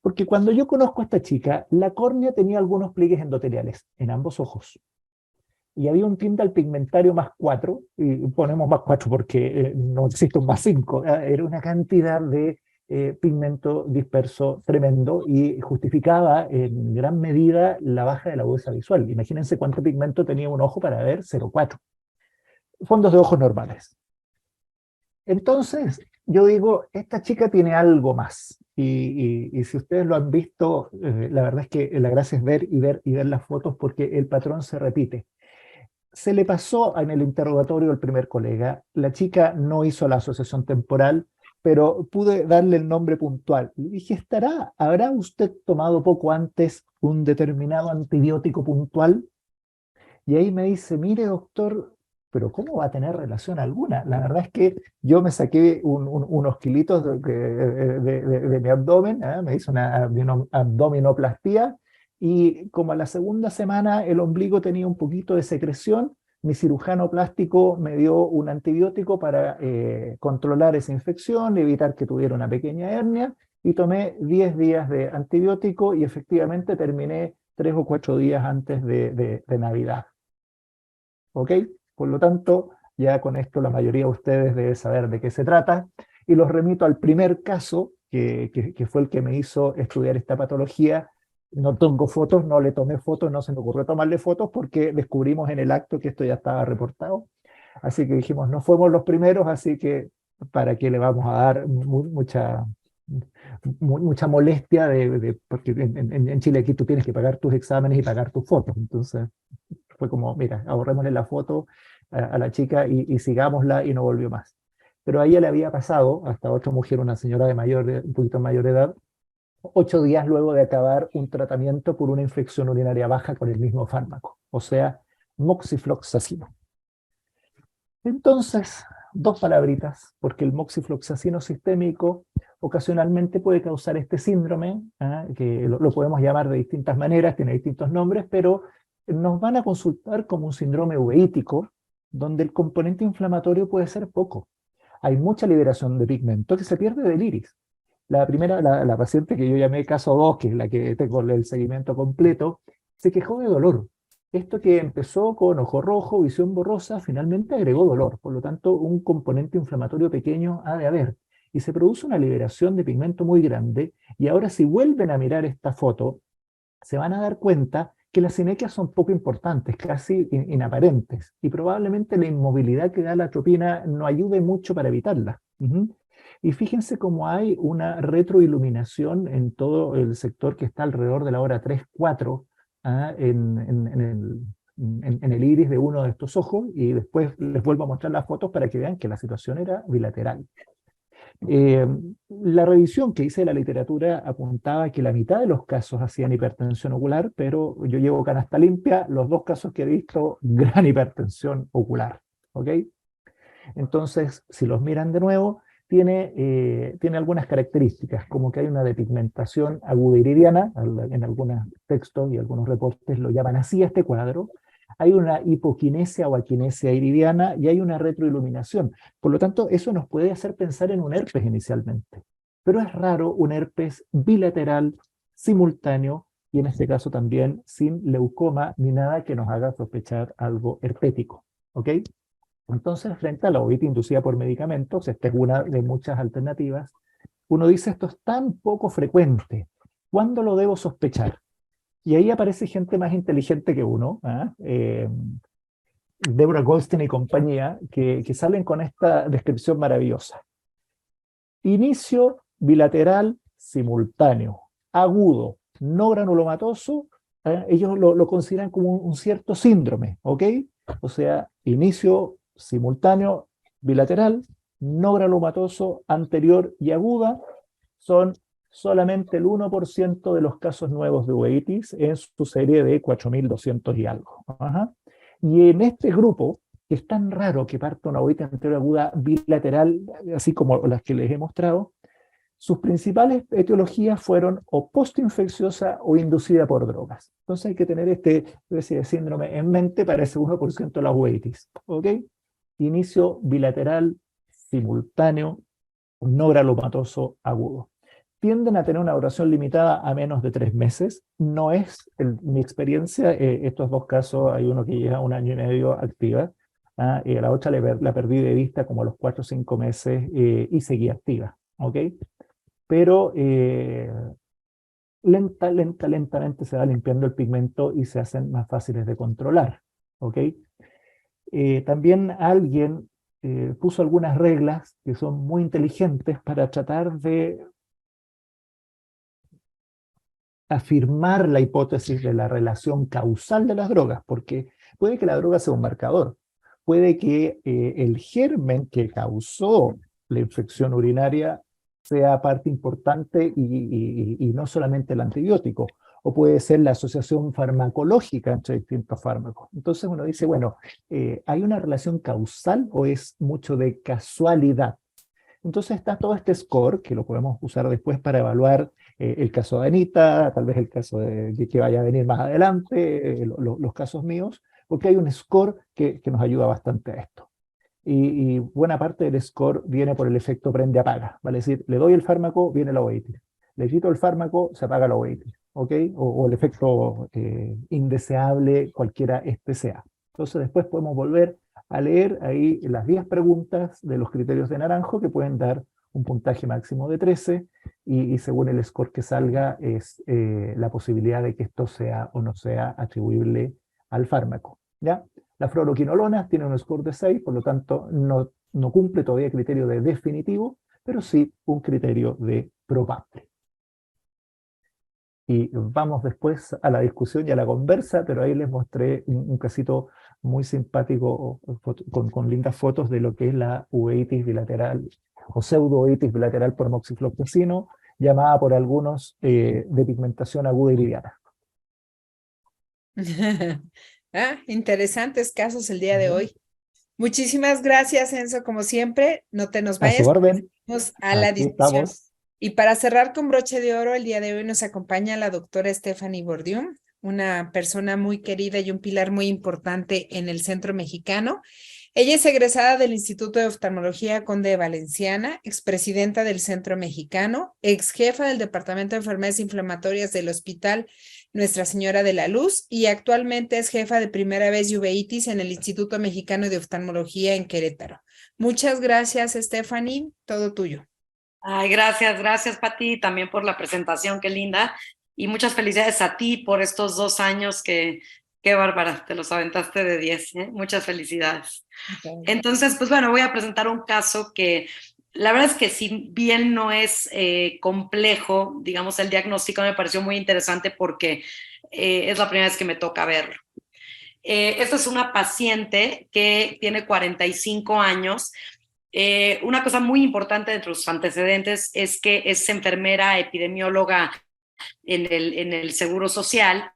Porque cuando yo conozco a esta chica, la córnea tenía algunos pliegues endoteliales en ambos ojos. Y había un tinte al pigmentario +4, y ponemos +4 porque no existe un +5, era una cantidad de pigmento disperso tremendo y justificaba en gran medida la baja de la agudeza visual. Imagínense cuánto pigmento tenía un ojo para ver 0,4. Fondos de ojos normales. Entonces, yo digo, esta chica tiene algo más. Y si ustedes lo han visto, la verdad es que la gracia es ver y ver y ver las fotos, porque el patrón se repite. Se le pasó en el interrogatorio al primer colega, la chica no hizo la asociación temporal, pero pude darle el nombre puntual. Le dije, ¿habrá usted tomado poco antes un determinado antibiótico puntual? Y ahí me dice, mire doctor, pero ¿cómo va a tener relación alguna? La verdad es que yo me saqué unos kilitos de mi abdomen, ¿eh? Me hice una abdominoplastía, y como a la segunda semana el ombligo tenía un poquito de secreción, mi cirujano plástico me dio un antibiótico para controlar esa infección, evitar que tuviera una pequeña hernia, y tomé 10 días de antibiótico y efectivamente terminé 3 o 4 días antes de Navidad. ¿Ok? Por lo tanto, ya con esto la mayoría de ustedes debe saber de qué se trata, y los remito al primer caso, que fue el que me hizo estudiar esta patología. No tengo fotos, no le tomé fotos, no se me ocurrió tomarle fotos porque descubrimos en el acto que esto ya estaba reportado. Así que dijimos, no fuimos los primeros, así que para qué le vamos a dar mucha molestia, porque en Chile aquí tú tienes que pagar tus exámenes y pagar tus fotos. Entonces fue como, mira, ahorrémosle la foto a la chica y sigámosla, y no volvió más. Pero a ella le había pasado, hasta otra mujer, una señora un poquito mayor de edad, 8 días luego de acabar un tratamiento por una infección urinaria baja con el mismo fármaco, o sea, moxifloxacino. Entonces, 2 palabritas, porque el moxifloxacino sistémico ocasionalmente puede causar este síndrome, que lo podemos llamar de distintas maneras, tiene distintos nombres, pero nos van a consultar como un síndrome uveítico, donde el componente inflamatorio puede ser poco. Hay mucha liberación de pigmento que se pierde del iris. La primera, la paciente que yo llamé caso 2, que es la que tengo el seguimiento completo, se quejó de dolor. Esto que empezó con ojo rojo, visión borrosa, finalmente agregó dolor. Por lo tanto, un componente inflamatorio pequeño ha de haber. Y se produce una liberación de pigmento muy grande. Y ahora, si vuelven a mirar esta foto, se van a dar cuenta que las sinequias son poco importantes, casi inaparentes. Y probablemente la inmovilidad que da la atropina no ayude mucho para evitarla. Y fíjense cómo hay una retroiluminación en todo el sector que está alrededor de la hora 3-4, en el iris de uno de estos ojos, y después les vuelvo a mostrar las fotos para que vean que la situación era bilateral. La revisión que hice de la literatura apuntaba que la mitad de los casos hacían hipertensión ocular, pero yo llevo canasta limpia, los 2 casos que he visto, gran hipertensión ocular. ¿Ok? Entonces, si los miran de nuevo, tiene algunas características, como que hay una depigmentación aguda iridiana, en algunos textos y algunos reportes lo llaman así a este cuadro. hay una hipoquinesia o aquinesia iridiana y hay una retroiluminación. Por lo tanto, eso nos puede hacer pensar en un herpes inicialmente. Pero es raro un herpes bilateral, simultáneo, y en este caso también sin leucoma ni nada que nos haga sospechar algo herpético. ¿Ok? Entonces, frente a la ovitis inducida por medicamentos, esta es una de muchas alternativas, uno dice esto es tan poco frecuente, ¿cuándo lo debo sospechar? Y ahí aparece gente más inteligente que uno, Deborah Goldstein y compañía, que salen con esta descripción maravillosa. Inicio bilateral simultáneo, agudo, no granulomatoso, ellos lo consideran como un cierto síndrome, ¿ok? O sea, inicio simultáneo bilateral, no granulomatoso, anterior y aguda, son solamente el 1% de los casos nuevos de uveitis en su serie de 4.200 y algo. Ajá. Y en este grupo, que es tan raro que parta una uveitis anterior aguda bilateral, así como las que les he mostrado, sus principales etiologías fueron o postinfecciosa o inducida por drogas. Entonces hay que tener este especie de síndrome en mente para ese 1% de las uveitis. ¿Ok? Inicio bilateral, simultáneo, no granulomatoso agudo. Tienden a tener una duración limitada a menos de 3 meses. No es mi experiencia, estos dos casos, hay uno que llega a 1 año y medio activa, y a la otra la perdí de vista como a los 4 o 5 meses y seguía activa. ¿Ok? Pero lentamente se va limpiando el pigmento y se hacen más fáciles de controlar. ¿Ok? También alguien puso algunas reglas que son muy inteligentes para tratar de afirmar la hipótesis de la relación causal de las drogas, porque puede que la droga sea un marcador, puede que el germen que causó la infección urinaria sea parte importante y no solamente el antibiótico, o puede ser la asociación farmacológica entre distintos fármacos. Entonces uno dice, bueno, ¿hay una relación causal o es mucho de casualidad? Entonces está todo este score, que lo podemos usar después para evaluar el caso de Anita, tal vez el caso de que vaya a venir más adelante, los casos míos, porque hay un score que nos ayuda bastante a esto. Y buena parte del score viene por el efecto prende-apaga, ¿vale? Es decir, le doy el fármaco, viene la uveitis. Le quito el fármaco, se apaga la uveitis, ¿ok? O el efecto indeseable, cualquiera este sea. Entonces después podemos volver a leer ahí las 10 preguntas de los criterios de Naranjo que pueden dar un puntaje máximo de 13 y según el score que salga es la posibilidad de que esto sea o no sea atribuible al fármaco, ¿ya? La fluoroquinolona tiene un score de 6, por lo tanto no cumple todavía el criterio de definitivo, pero sí un criterio de probable. Y vamos después a la discusión y a la conversa, pero ahí les mostré un casito muy simpático con lindas fotos de lo que es la uveitis bilateral o pseudo-uveitis bilateral por moxifloxacino, llamada por algunos de pigmentación aguda iridiana. Interesantes casos el día de hoy. Muchísimas gracias, Enzo, como siempre. No te nos A su vayas. orden. Vamos a la Aquí discusión. estamos. Y para cerrar con broche de oro, el día de hoy nos acompaña la doctora Stephanie Bourdieu, una persona muy querida y un pilar muy importante en el Centro Mexicano. Ella es egresada del Instituto de Oftalmología Conde de Valenciana, expresidenta del Centro Mexicano, ex jefa del Departamento de Enfermedades Inflamatorias del Hospital Nuestra Señora de la Luz y actualmente es jefa de primera vez de uveitis en el Instituto Mexicano de Oftalmología en Querétaro. Muchas gracias, Stephanie. Todo tuyo. Ay, gracias, Pati, también por la presentación, qué linda. Y muchas felicidades a ti por estos 2 años qué bárbara, te los aventaste de 10, ¿eh? Muchas felicidades. Entonces, pues bueno, voy a presentar un caso que la verdad es que si bien no es complejo, digamos, el diagnóstico me pareció muy interesante porque es la primera vez que me toca verlo. Esta es una paciente que tiene 45 años. Una cosa muy importante de sus antecedentes es que es enfermera epidemióloga en el Seguro Social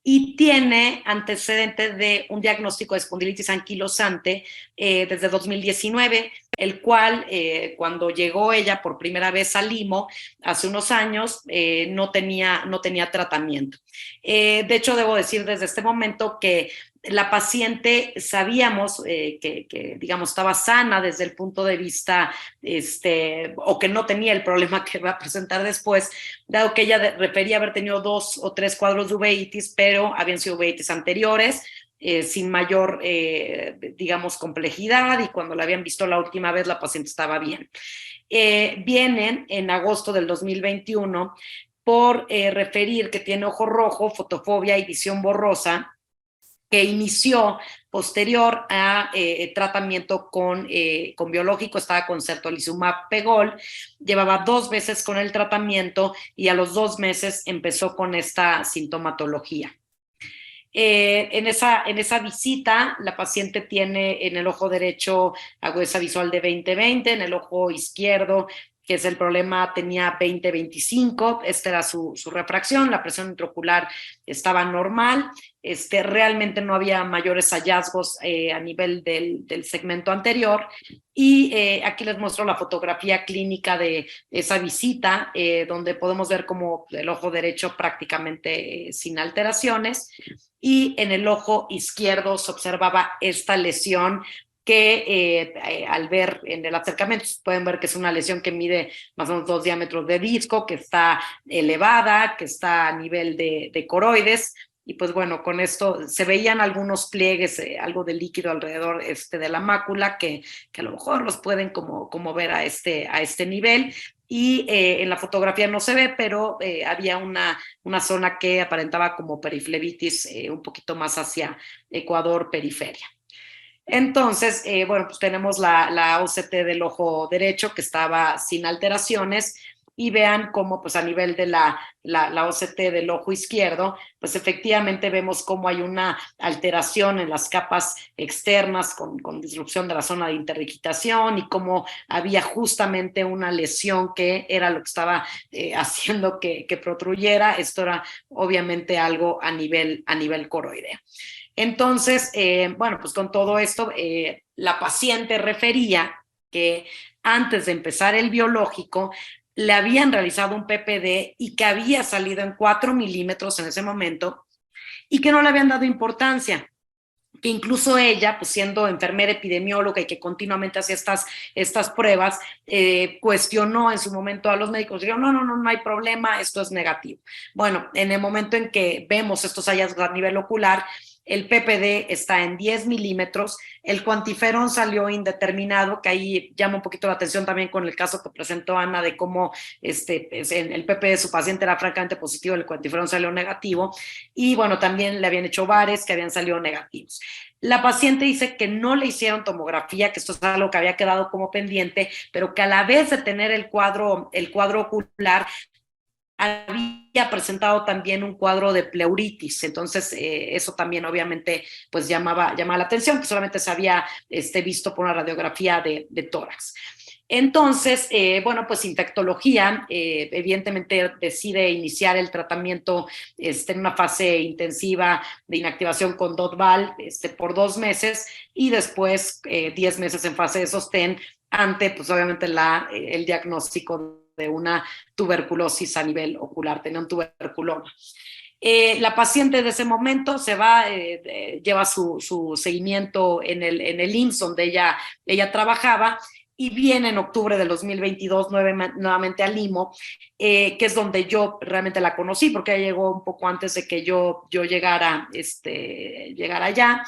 y tiene antecedentes de un diagnóstico de espondilitis anquilosante desde 2019, el cual cuando llegó ella por primera vez al IMO hace unos años no tenía tratamiento. De hecho, debo decir desde este momento que la paciente sabíamos que, digamos, estaba sana desde el punto de vista, o que no tenía el problema que va a presentar después, dado que ella refería haber tenido 2 o 3 cuadros de uveitis, pero habían sido uveitis anteriores, sin mayor, digamos, complejidad, y cuando la habían visto la última vez, la paciente estaba bien. Vienen en agosto del 2021 por referir que tiene ojo rojo, fotofobia y visión borrosa, que inició posterior a tratamiento con biológico, estaba con certolizumab pegol, llevaba 2 veces con el tratamiento y a los 2 meses empezó con esta sintomatología. En esa visita, la paciente tiene en el ojo derecho agudeza visual de 20/20, en el ojo izquierdo, que es el problema, tenía 20/25, esta era su refracción, la presión intraocular estaba normal, realmente no había mayores hallazgos a nivel del segmento anterior, y aquí les muestro la fotografía clínica de esa visita, donde podemos ver como el ojo derecho prácticamente sin alteraciones, y en el ojo izquierdo se observaba esta lesión que al ver en el acercamiento pueden ver que es una lesión que mide más o menos 2 diámetros de disco, que está elevada, que está a nivel de coroides, y pues bueno, con esto se veían algunos pliegues, algo de líquido alrededor de la mácula, que a lo mejor los pueden como ver a este nivel, y en la fotografía no se ve, pero había una zona que aparentaba como periflebitis, un poquito más hacia ecuador periferia. Entonces, bueno, pues tenemos la OCT del ojo derecho que estaba sin alteraciones, y vean cómo pues a nivel de la OCT del ojo izquierdo, pues efectivamente vemos cómo hay una alteración en las capas externas con disrupción de la zona de interdigitación, y cómo había justamente una lesión que era lo que estaba haciendo que protruyera. Esto era obviamente algo a nivel coroideo. Entonces, bueno, pues con todo esto, la paciente refería que antes de empezar el biológico le habían realizado un PPD y que había salido en 4 milímetros en ese momento y que no le habían dado importancia, que incluso ella, pues siendo enfermera epidemióloga y que continuamente hacía estas pruebas, cuestionó en su momento a los médicos, dijeron, no hay problema, esto es negativo. Bueno, en el momento en que vemos estos hallazgos a nivel ocular, el PPD está en 10 milímetros, el cuantiferón salió indeterminado, que ahí llama un poquito la atención también con el caso que presentó Ana de cómo el PPD de su paciente era francamente positivo, el cuantiferón salió negativo, y bueno, también le habían hecho VARes que habían salido negativos. La paciente dice que no le hicieron tomografía, que esto es algo que había quedado como pendiente, pero que a la vez de tener el cuadro ocular, había presentado también un cuadro de pleuritis, entonces eso también obviamente pues llamaba la atención, que solamente se había visto por una radiografía de tórax. Entonces, bueno, pues infectología, evidentemente decide iniciar el tratamiento en una fase intensiva de inactivación con Dotval por 2 meses, y después 10 meses en fase de sostén ante, pues obviamente el diagnóstico de una tuberculosis a nivel ocular, tenía un tuberculoma. La paciente de ese momento se va, lleva su seguimiento en el IMSS donde ella trabajaba, y viene en octubre del 2022 nuevamente al IMO, que es donde yo realmente la conocí, porque ella llegó un poco antes de que yo llegara allá,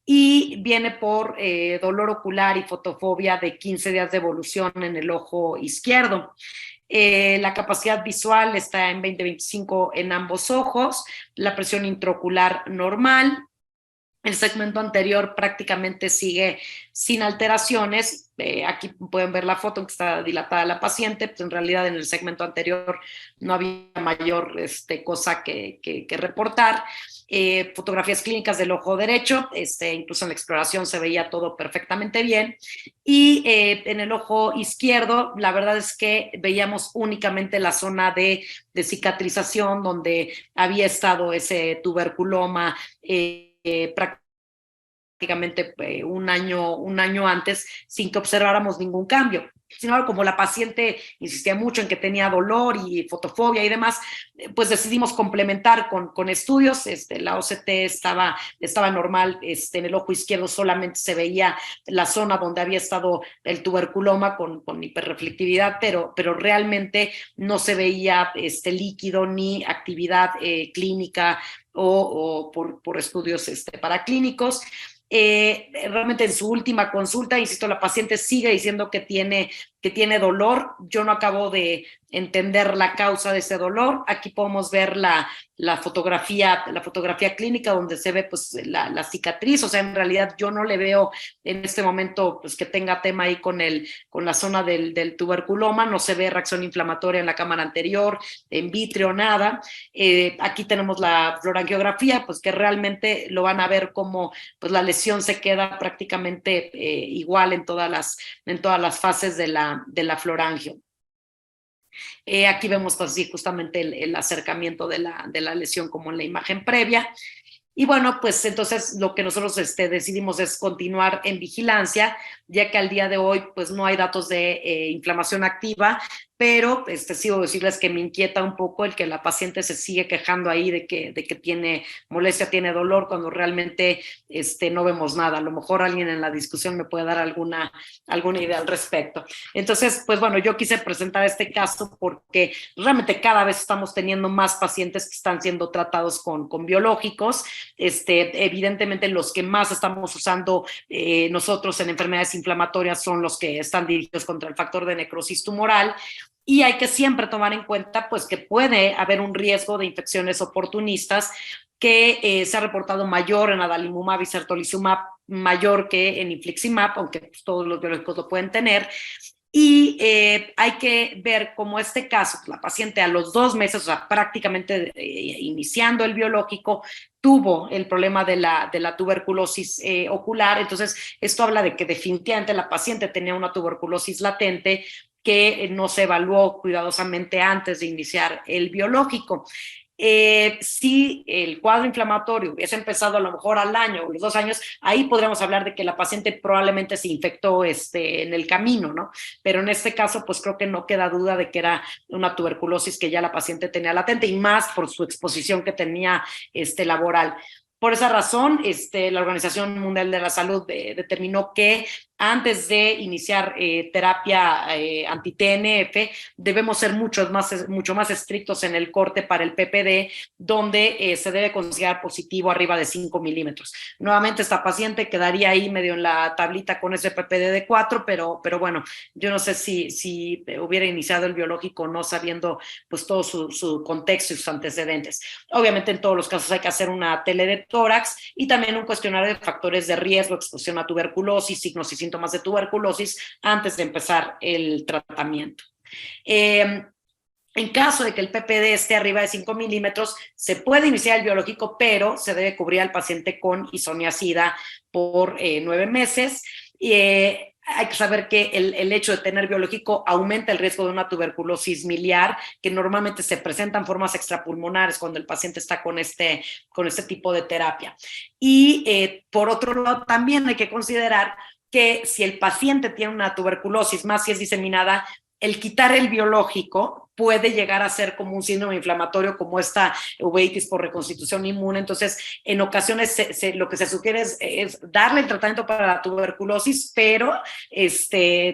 y viene por dolor ocular y fotofobia de 15 días de evolución en el ojo izquierdo. La capacidad visual está en 20/25 en ambos ojos, la presión intraocular normal, el segmento anterior prácticamente sigue sin alteraciones. Aquí pueden ver la foto en que está dilatada la paciente, pues en realidad en el segmento anterior no había mayor cosa que reportar. Fotografías clínicas del ojo derecho, incluso en la exploración se veía todo perfectamente bien, y en el ojo izquierdo la verdad es que veíamos únicamente la zona de cicatrización donde había estado ese tuberculoma prácticamente un año antes, sin que observáramos ningún cambio. Sin embargo, como la paciente insistía mucho en que tenía dolor y fotofobia y demás, pues decidimos complementar con estudios. La OCT estaba normal, en el ojo izquierdo solamente se veía la zona donde había estado el tuberculoma con hiperreflectividad, pero realmente no se veía líquido ni actividad clínica o por estudios paraclínicos. Realmente en su última consulta, insisto, la paciente sigue diciendo que tiene dolor. Yo no acabo de entender la causa de ese dolor. Aquí podemos ver la fotografía clínica donde se ve pues la cicatriz. O sea, en realidad yo no le veo en este momento pues que tenga tema ahí con la zona del tuberculoma. No se ve reacción inflamatoria en la cámara anterior, en vítreo, nada. Aquí tenemos la fluorangiografía, pues que realmente lo van a ver como pues la lesión se queda prácticamente igual en todas las fases de la florangio. Aquí vemos pues sí, justamente el acercamiento de la lesión como en la imagen previa. Y bueno, pues entonces lo que nosotros decidimos es continuar en vigilancia, ya que al día de hoy pues no hay datos de inflamación activa, pero sí debo decirles que me inquieta un poco el que la paciente se sigue quejando ahí de que tiene molestia, tiene dolor, cuando realmente no vemos nada. A lo mejor alguien en la discusión me puede dar alguna idea al respecto. Entonces, pues bueno, yo quise presentar este caso porque realmente cada vez estamos teniendo más pacientes que están siendo tratados con biológicos. Evidentemente los que más estamos usando nosotros en enfermedades inflamatorias son los que están dirigidos contra el factor de necrosis tumoral. Y hay que siempre tomar en cuenta pues, que puede haber un riesgo de infecciones oportunistas que se ha reportado mayor en adalimumab y certolizumab, mayor que en infliximab, aunque pues, todos los biológicos lo pueden tener. Y hay que ver cómo este caso, la paciente a los 2 meses, o sea, prácticamente iniciando el biológico, tuvo el problema de la tuberculosis ocular. Entonces, esto habla de que definitivamente la paciente tenía una tuberculosis latente que no se evaluó cuidadosamente antes de iniciar el biológico. Si el cuadro inflamatorio hubiese empezado a lo mejor al año o los 2 años, ahí podríamos hablar de que la paciente probablemente se infectó en el camino, ¿no? Pero en este caso, pues creo que no queda duda de que era una tuberculosis que ya la paciente tenía latente y más por su exposición que tenía laboral. Por esa razón, la Organización Mundial de la Salud determinó que antes de iniciar terapia anti-TNF, debemos ser mucho más estrictos en el corte para el PPD, donde se debe considerar positivo arriba de 5 milímetros. Nuevamente, esta paciente quedaría ahí medio en la tablita con ese PPD de 4, pero bueno, yo no sé si hubiera iniciado el biológico no sabiendo pues todo su contexto y sus antecedentes. Obviamente, en todos los casos hay que hacer una tele de tórax y también un cuestionario de factores de riesgo, exposición a tuberculosis, signos y síntomas de tuberculosis antes de empezar el tratamiento. En caso de que el PPD esté arriba de 5 milímetros, se puede iniciar el biológico, pero se debe cubrir al paciente con isoniazida por 9 meses. Hay que saber que el hecho de tener biológico aumenta el riesgo de una tuberculosis miliar, que normalmente se presentan formas extrapulmonares cuando el paciente está con este tipo de terapia. Y por otro lado, también hay que considerar que si el paciente tiene una tuberculosis, más si es diseminada, el quitar el biológico puede llegar a ser como un síndrome inflamatorio, como esta uveitis por reconstitución inmune. Entonces, en ocasiones lo que se sugiere es darle el tratamiento para la tuberculosis, pero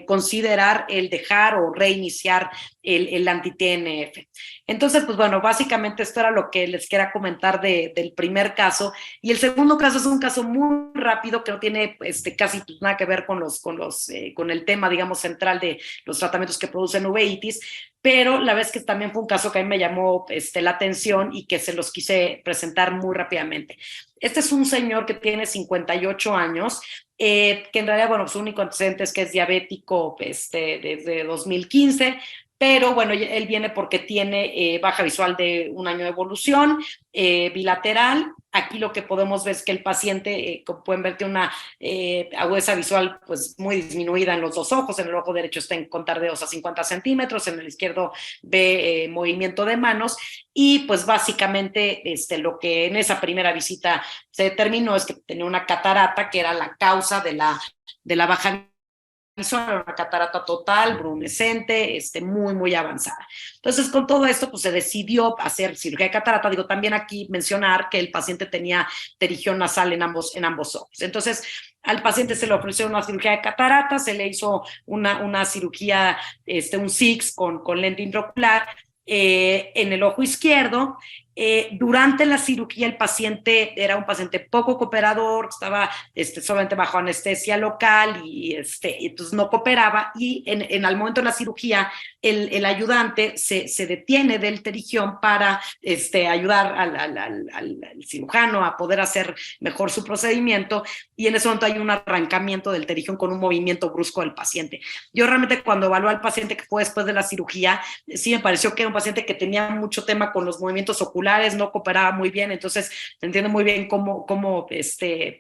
considerar el dejar o reiniciar el anti-TNF. Entonces, pues bueno, básicamente esto era lo que les quería comentar del primer caso. Y el segundo caso es un caso muy rápido que no tiene casi nada que ver con el tema, digamos, central de los tratamientos que producen uveitis, pero la vez que también fue un caso que a mí me llamó la atención y que se los quise presentar muy rápidamente. Este es un señor que tiene 58 años, que en realidad, bueno, su único antecedente es que es diabético desde 2015, pero bueno, él viene porque tiene baja visual de 1 año de evolución, bilateral. Aquí lo que podemos ver es que el paciente, como pueden ver, tiene una agudeza visual pues muy disminuida en los 2 ojos. En el ojo derecho está en contardeos a 50 centímetros, en el izquierdo ve movimiento de manos, y pues básicamente lo que en esa primera visita se determinó es que tenía una catarata, que era la causa de la baja visual era una catarata total, brunescente, muy, muy avanzada. Entonces, con todo esto, pues se decidió hacer cirugía de catarata. Digo, también aquí mencionar que el paciente tenía pterigión nasal en ambos ojos. Entonces, al paciente se le ofreció una cirugía de catarata, se le hizo una cirugía, un SIX con lente intraocular en el ojo izquierdo. Durante la cirugía el paciente era un paciente poco cooperador, estaba solamente bajo anestesia local y entonces no cooperaba, y al momento de la cirugía el ayudante se detiene del pterigión para ayudar al cirujano a poder hacer mejor su procedimiento, y en ese momento hay un arrancamiento del pterigión con un movimiento brusco del paciente. Yo realmente cuando evalué al paciente que fue después de la cirugía, sí me pareció que era un paciente que tenía mucho tema con los movimientos oculares, no cooperaba muy bien, entonces entiendo muy bien cómo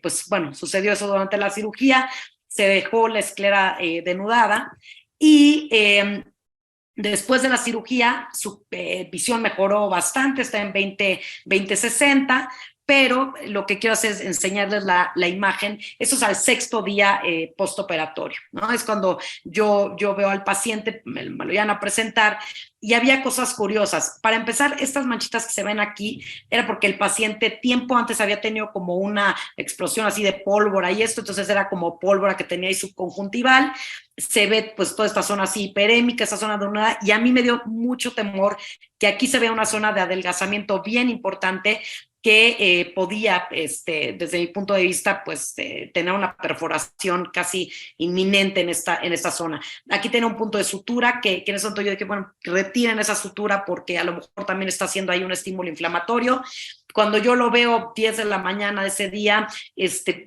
pues bueno, sucedió eso durante la cirugía, se dejó la esclera denudada, y después de la cirugía su visión mejoró bastante, está en 20/60, pero lo que quiero hacer es enseñarles la imagen. Eso es al 6º día postoperatorio, ¿no? Es cuando yo veo al paciente, me lo iban a presentar, y había cosas curiosas. Para empezar, estas manchitas que se ven aquí era porque el paciente tiempo antes había tenido como una explosión así de pólvora y entonces era como pólvora que tenía ahí subconjuntival. Se ve pues toda esta zona así hiperémica, esta zona donada, y a mí me dio mucho temor que aquí se vea una zona de adelgazamiento bien importante que podía, desde mi punto de vista, pues tener una perforación casi inminente en esta zona. Aquí tiene un punto de sutura que en ese momento yo dije, bueno, retiren esa sutura porque a lo mejor también está haciendo ahí un estímulo inflamatorio. Cuando yo lo veo 10 de la mañana de ese día,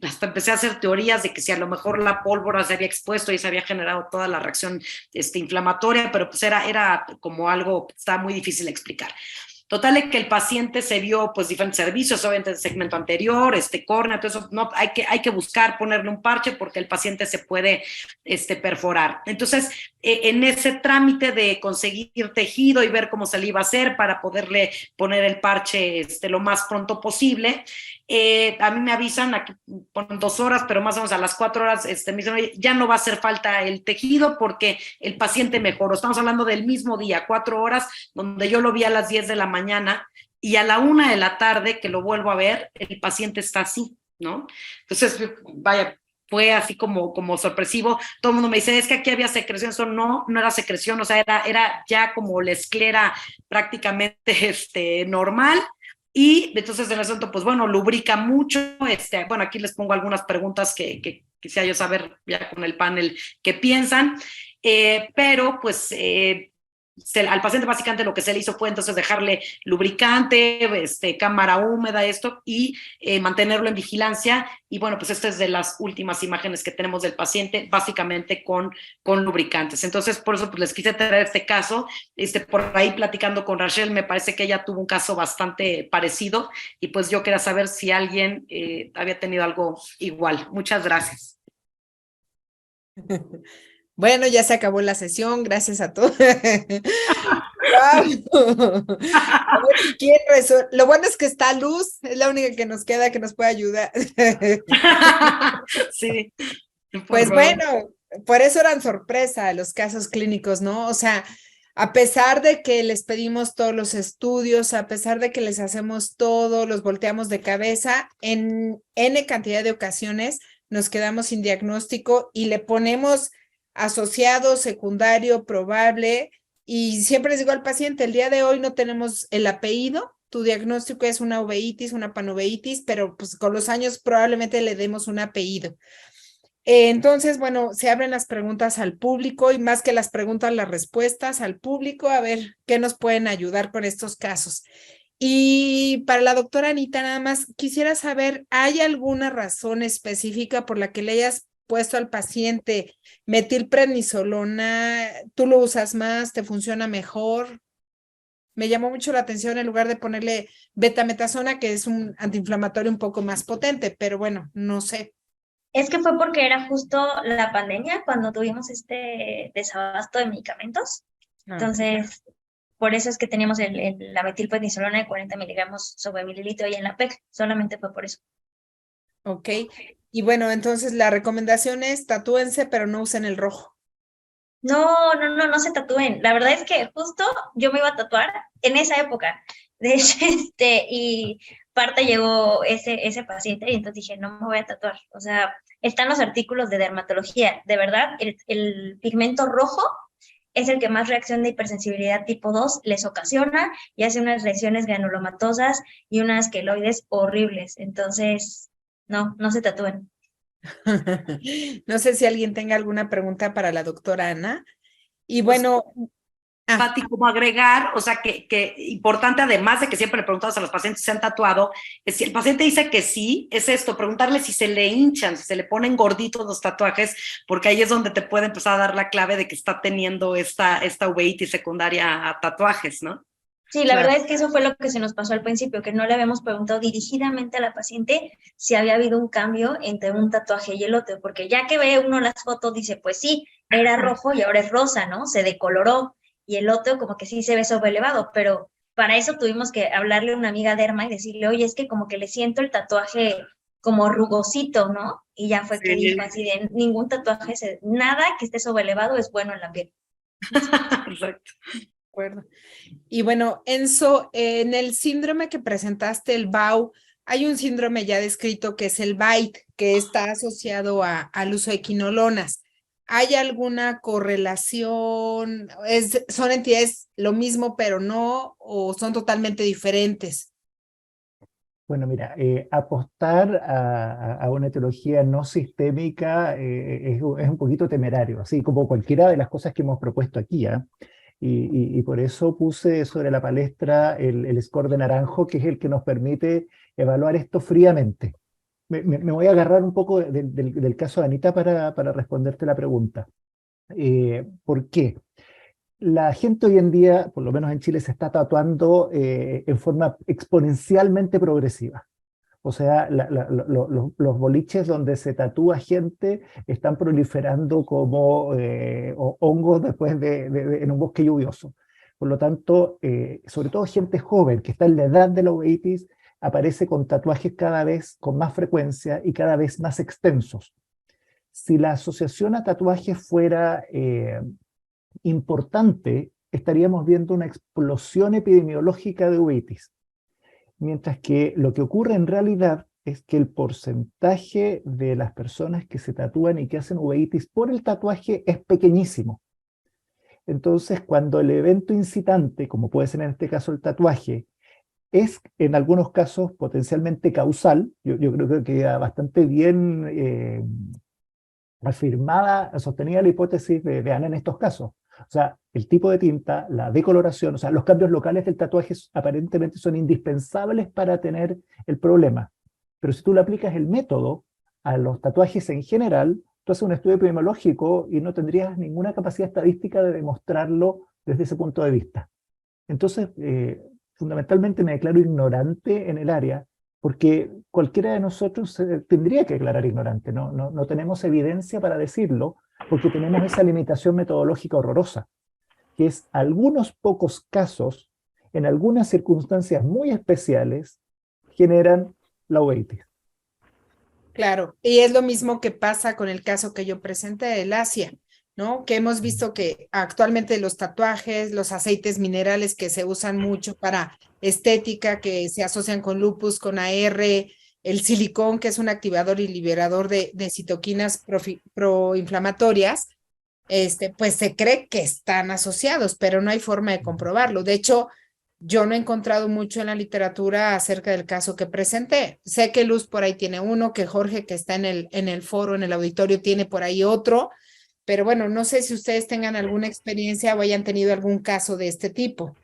hasta empecé a hacer teorías de que si a lo mejor la pólvora se había expuesto y se había generado toda la reacción inflamatoria, pero pues era como algo, estaba muy difícil de explicar. Total es que el paciente se vio pues diferentes servicios, obviamente el segmento anterior, córnea, todo eso, no, hay que buscar ponerle un parche porque el paciente se puede perforar. Entonces, en ese trámite de conseguir tejido y ver cómo se le iba a hacer para poderle poner el parche lo más pronto posible, a mí me avisan, aquí ponen 2 horas, pero más o menos a las 4 horas me dicen, oye, ya no va a hacer falta el tejido porque el paciente mejoró. Estamos hablando del mismo día, 4 horas, donde yo lo vi a las 10 de la mañana, y a la 1 de la tarde que lo vuelvo a ver, el paciente está así, ¿no? Entonces, vaya, fue así como sorpresivo. Todo el mundo me dice, es que aquí había secreción. Eso no era secreción, o sea, era ya como la esclera prácticamente normal. Y entonces el asunto, pues bueno, lubrica mucho. Bueno, aquí les pongo algunas preguntas que quisiera yo saber ya con el panel qué piensan. Pero pues al paciente básicamente lo que se le hizo fue entonces dejarle lubricante, cámara húmeda, y mantenerlo en vigilancia. Y bueno, pues esta es de las últimas imágenes que tenemos del paciente, básicamente con lubricantes. Entonces, por eso pues les quise traer este caso. Por ahí platicando con Rachel, me parece que ella tuvo un caso bastante parecido, y pues yo quería saber si alguien había tenido algo igual. Muchas gracias. Bueno, ya se acabó la sesión, gracias a todos. Lo bueno es que está Luz, es la única que nos queda que nos puede ayudar. Sí. Pues bueno, por eso eran sorpresa los casos clínicos, ¿no? O sea, a pesar de que les pedimos todos los estudios, a pesar de que les hacemos todo, los volteamos de cabeza, en N cantidad de ocasiones nos quedamos sin diagnóstico y le ponemos asociado, secundario, probable, y siempre les digo al paciente, el día de hoy no tenemos el apellido, tu diagnóstico es una uveitis, una panoveitis, pero pues con los años probablemente le demos un apellido. Entonces, bueno, se abren las preguntas al público, y más que las preguntas, las respuestas al público, a ver qué nos pueden ayudar con estos casos. Y para la doctora Anita, nada más quisiera saber, ¿hay alguna razón específica por la que le hayas puesto al paciente metilprednisolona? ¿Tú lo usas más? ¿Te funciona mejor? Me llamó mucho la atención en lugar de ponerle betametasona, que es un antiinflamatorio un poco más potente, pero bueno, no sé. Es que fue porque era justo la pandemia cuando tuvimos este desabasto de medicamentos. Entonces, por eso es que teníamos la metilprednisolona de 40 miligramos sobre mililitro y en la PEC. Solamente fue por eso. Ok. Y bueno, entonces la recomendación es tatúense, pero no usen el rojo. No se tatúen. La verdad es que justo yo me iba a tatuar en esa época. De hecho, y parte llegó ese paciente y entonces dije, no me voy a tatuar. O sea, están los artículos de dermatología. De verdad, el pigmento rojo es el que más reacción de hipersensibilidad tipo 2 les ocasiona y hace unas lesiones granulomatosas y unas queloides horribles. Entonces, no se tatúen. No sé si alguien tenga alguna pregunta para la doctora Ana. Y bueno, Pati, como agregar, o sea, que importante, además de que siempre le preguntamos a los pacientes si se han tatuado, es si el paciente dice que sí, es esto, preguntarle si se le hinchan, si se le ponen gorditos los tatuajes, porque ahí es donde te puede empezar a dar la clave de que está teniendo esta uveitis secundaria a tatuajes, ¿no? Sí, la claro. verdad es que eso fue lo que se nos pasó al principio, que no le habíamos preguntado dirigidamente a la paciente si había habido un cambio entre un tatuaje y el otro, porque ya que ve uno las fotos dice, pues sí, era rojo y ahora es rosa, ¿no? Se decoloró y el otro como que sí se ve sobrelevado, pero para eso tuvimos que hablarle a una amiga derma y decirle, oye, es que como que le siento el tatuaje como rugosito, ¿no? Y ya fue que Sí. dijo así de ningún tatuaje, nada que esté sobrelevado es bueno en la piel. Perfecto. Acuerdo. Y bueno, Enzo, en el síndrome que presentaste, el BAU, hay un síndrome ya descrito que es el BAIT, que está asociado al uso de quinolonas. ¿Hay alguna correlación? ¿Son entidades lo mismo, pero no, o son totalmente diferentes? Bueno, mira, apostar a una etiología no sistémica es un poquito temerario, así como cualquiera de las cosas que hemos propuesto aquí, ¿ah? Y por eso puse sobre la palestra el score de naranjo, que es el que nos permite evaluar esto fríamente. Me voy a agarrar un poco del caso de Anita para responderte la pregunta. ¿Por qué? La gente hoy en día, por lo menos en Chile, se está tatuando en forma exponencialmente progresiva. O sea, los boliches donde se tatúa gente están proliferando como hongos después en un bosque lluvioso. Por lo tanto, sobre todo gente joven que está en la edad de la uveitis, aparece con tatuajes cada vez con más frecuencia y cada vez más extensos. Si la asociación a tatuajes fuera importante, estaríamos viendo una explosión epidemiológica de uveitis. Mientras que lo que ocurre en realidad es que el porcentaje de las personas que se tatúan y que hacen uveitis por el tatuaje es pequeñísimo. Entonces, cuando el evento incitante, como puede ser en este caso el tatuaje, es en algunos casos potencialmente causal, yo creo que queda bastante bien afirmada, sostenida la hipótesis de Ana en estos casos. O sea, el tipo de tinta, la decoloración, o sea, los cambios locales del tatuaje aparentemente son indispensables para tener el problema. Pero si tú le aplicas el método a los tatuajes en general, tú haces un estudio epidemiológico y no tendrías ninguna capacidad estadística de demostrarlo desde ese punto de vista. Entonces, fundamentalmente me declaro ignorante en el área, porque cualquiera de nosotros tendría que declarar ignorante. No tenemos evidencia para decirlo, porque tenemos esa limitación metodológica horrorosa, que es algunos pocos casos, en algunas circunstancias muy especiales, generan la uveitis. Claro, y es lo mismo que pasa con el caso que yo presenté del Asia, ¿no? Que hemos visto que actualmente los tatuajes, los aceites minerales que se usan mucho para estética, que se asocian con lupus, con AR, el silicón, que es un activador y liberador de citoquinas proinflamatorias, pues se cree que están asociados, pero no hay forma de comprobarlo. De hecho, yo no he encontrado mucho en la literatura acerca del caso que presenté. Sé que Luz por ahí tiene uno, que Jorge, que está en el foro, en el auditorio, tiene por ahí otro, pero bueno, no sé si ustedes tengan alguna experiencia o hayan tenido algún caso de este tipo,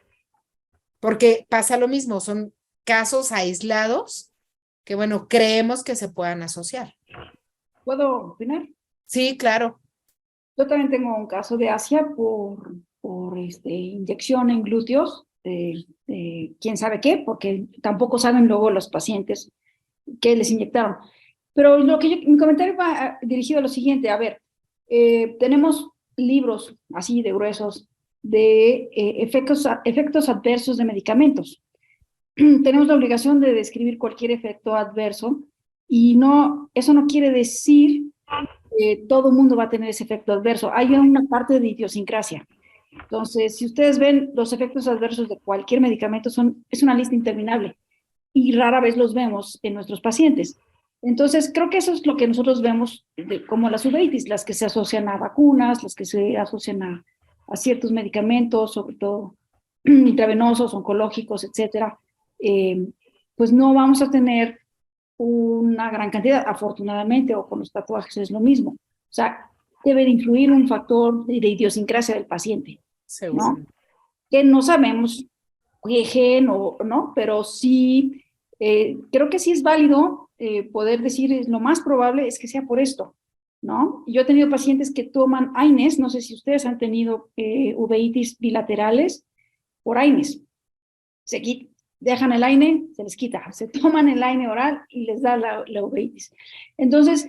porque pasa lo mismo, son casos aislados que, bueno, creemos que se puedan asociar. ¿Puedo opinar? Sí, claro. Yo también tengo un caso de Asia por inyección en glúteos, quién sabe qué, porque tampoco saben luego los pacientes qué les inyectaron. Pero mi comentario va dirigido a lo siguiente, a ver, tenemos libros así de gruesos de efectos adversos de medicamentos. Tenemos la obligación de describir cualquier efecto adverso Y no, eso no quiere decir que todo el mundo va a tener ese efecto adverso. Hay una parte de idiosincrasia. Entonces, si ustedes ven los efectos adversos de cualquier medicamento, es una lista interminable y rara vez los vemos en nuestros pacientes. Entonces, creo que eso es lo que nosotros vemos como las uveitis, las que se asocian a vacunas, las que se asocian a ciertos medicamentos, sobre todo intravenosos, oncológicos, etcétera. Pues no vamos a tener una gran cantidad, afortunadamente, o con los tatuajes es lo mismo. O sea, debe de influir un factor de idiosincrasia del paciente, ¿no? Que no sabemos qué gen o no, pero sí, creo que sí es válido poder decir, lo más probable es que sea por esto, ¿no? Yo he tenido pacientes que toman AINES, no sé si ustedes han tenido uveitis bilaterales por AINES. Dejan el AINE, se les quita, se toman el AINE oral y les da la uveitis. Entonces,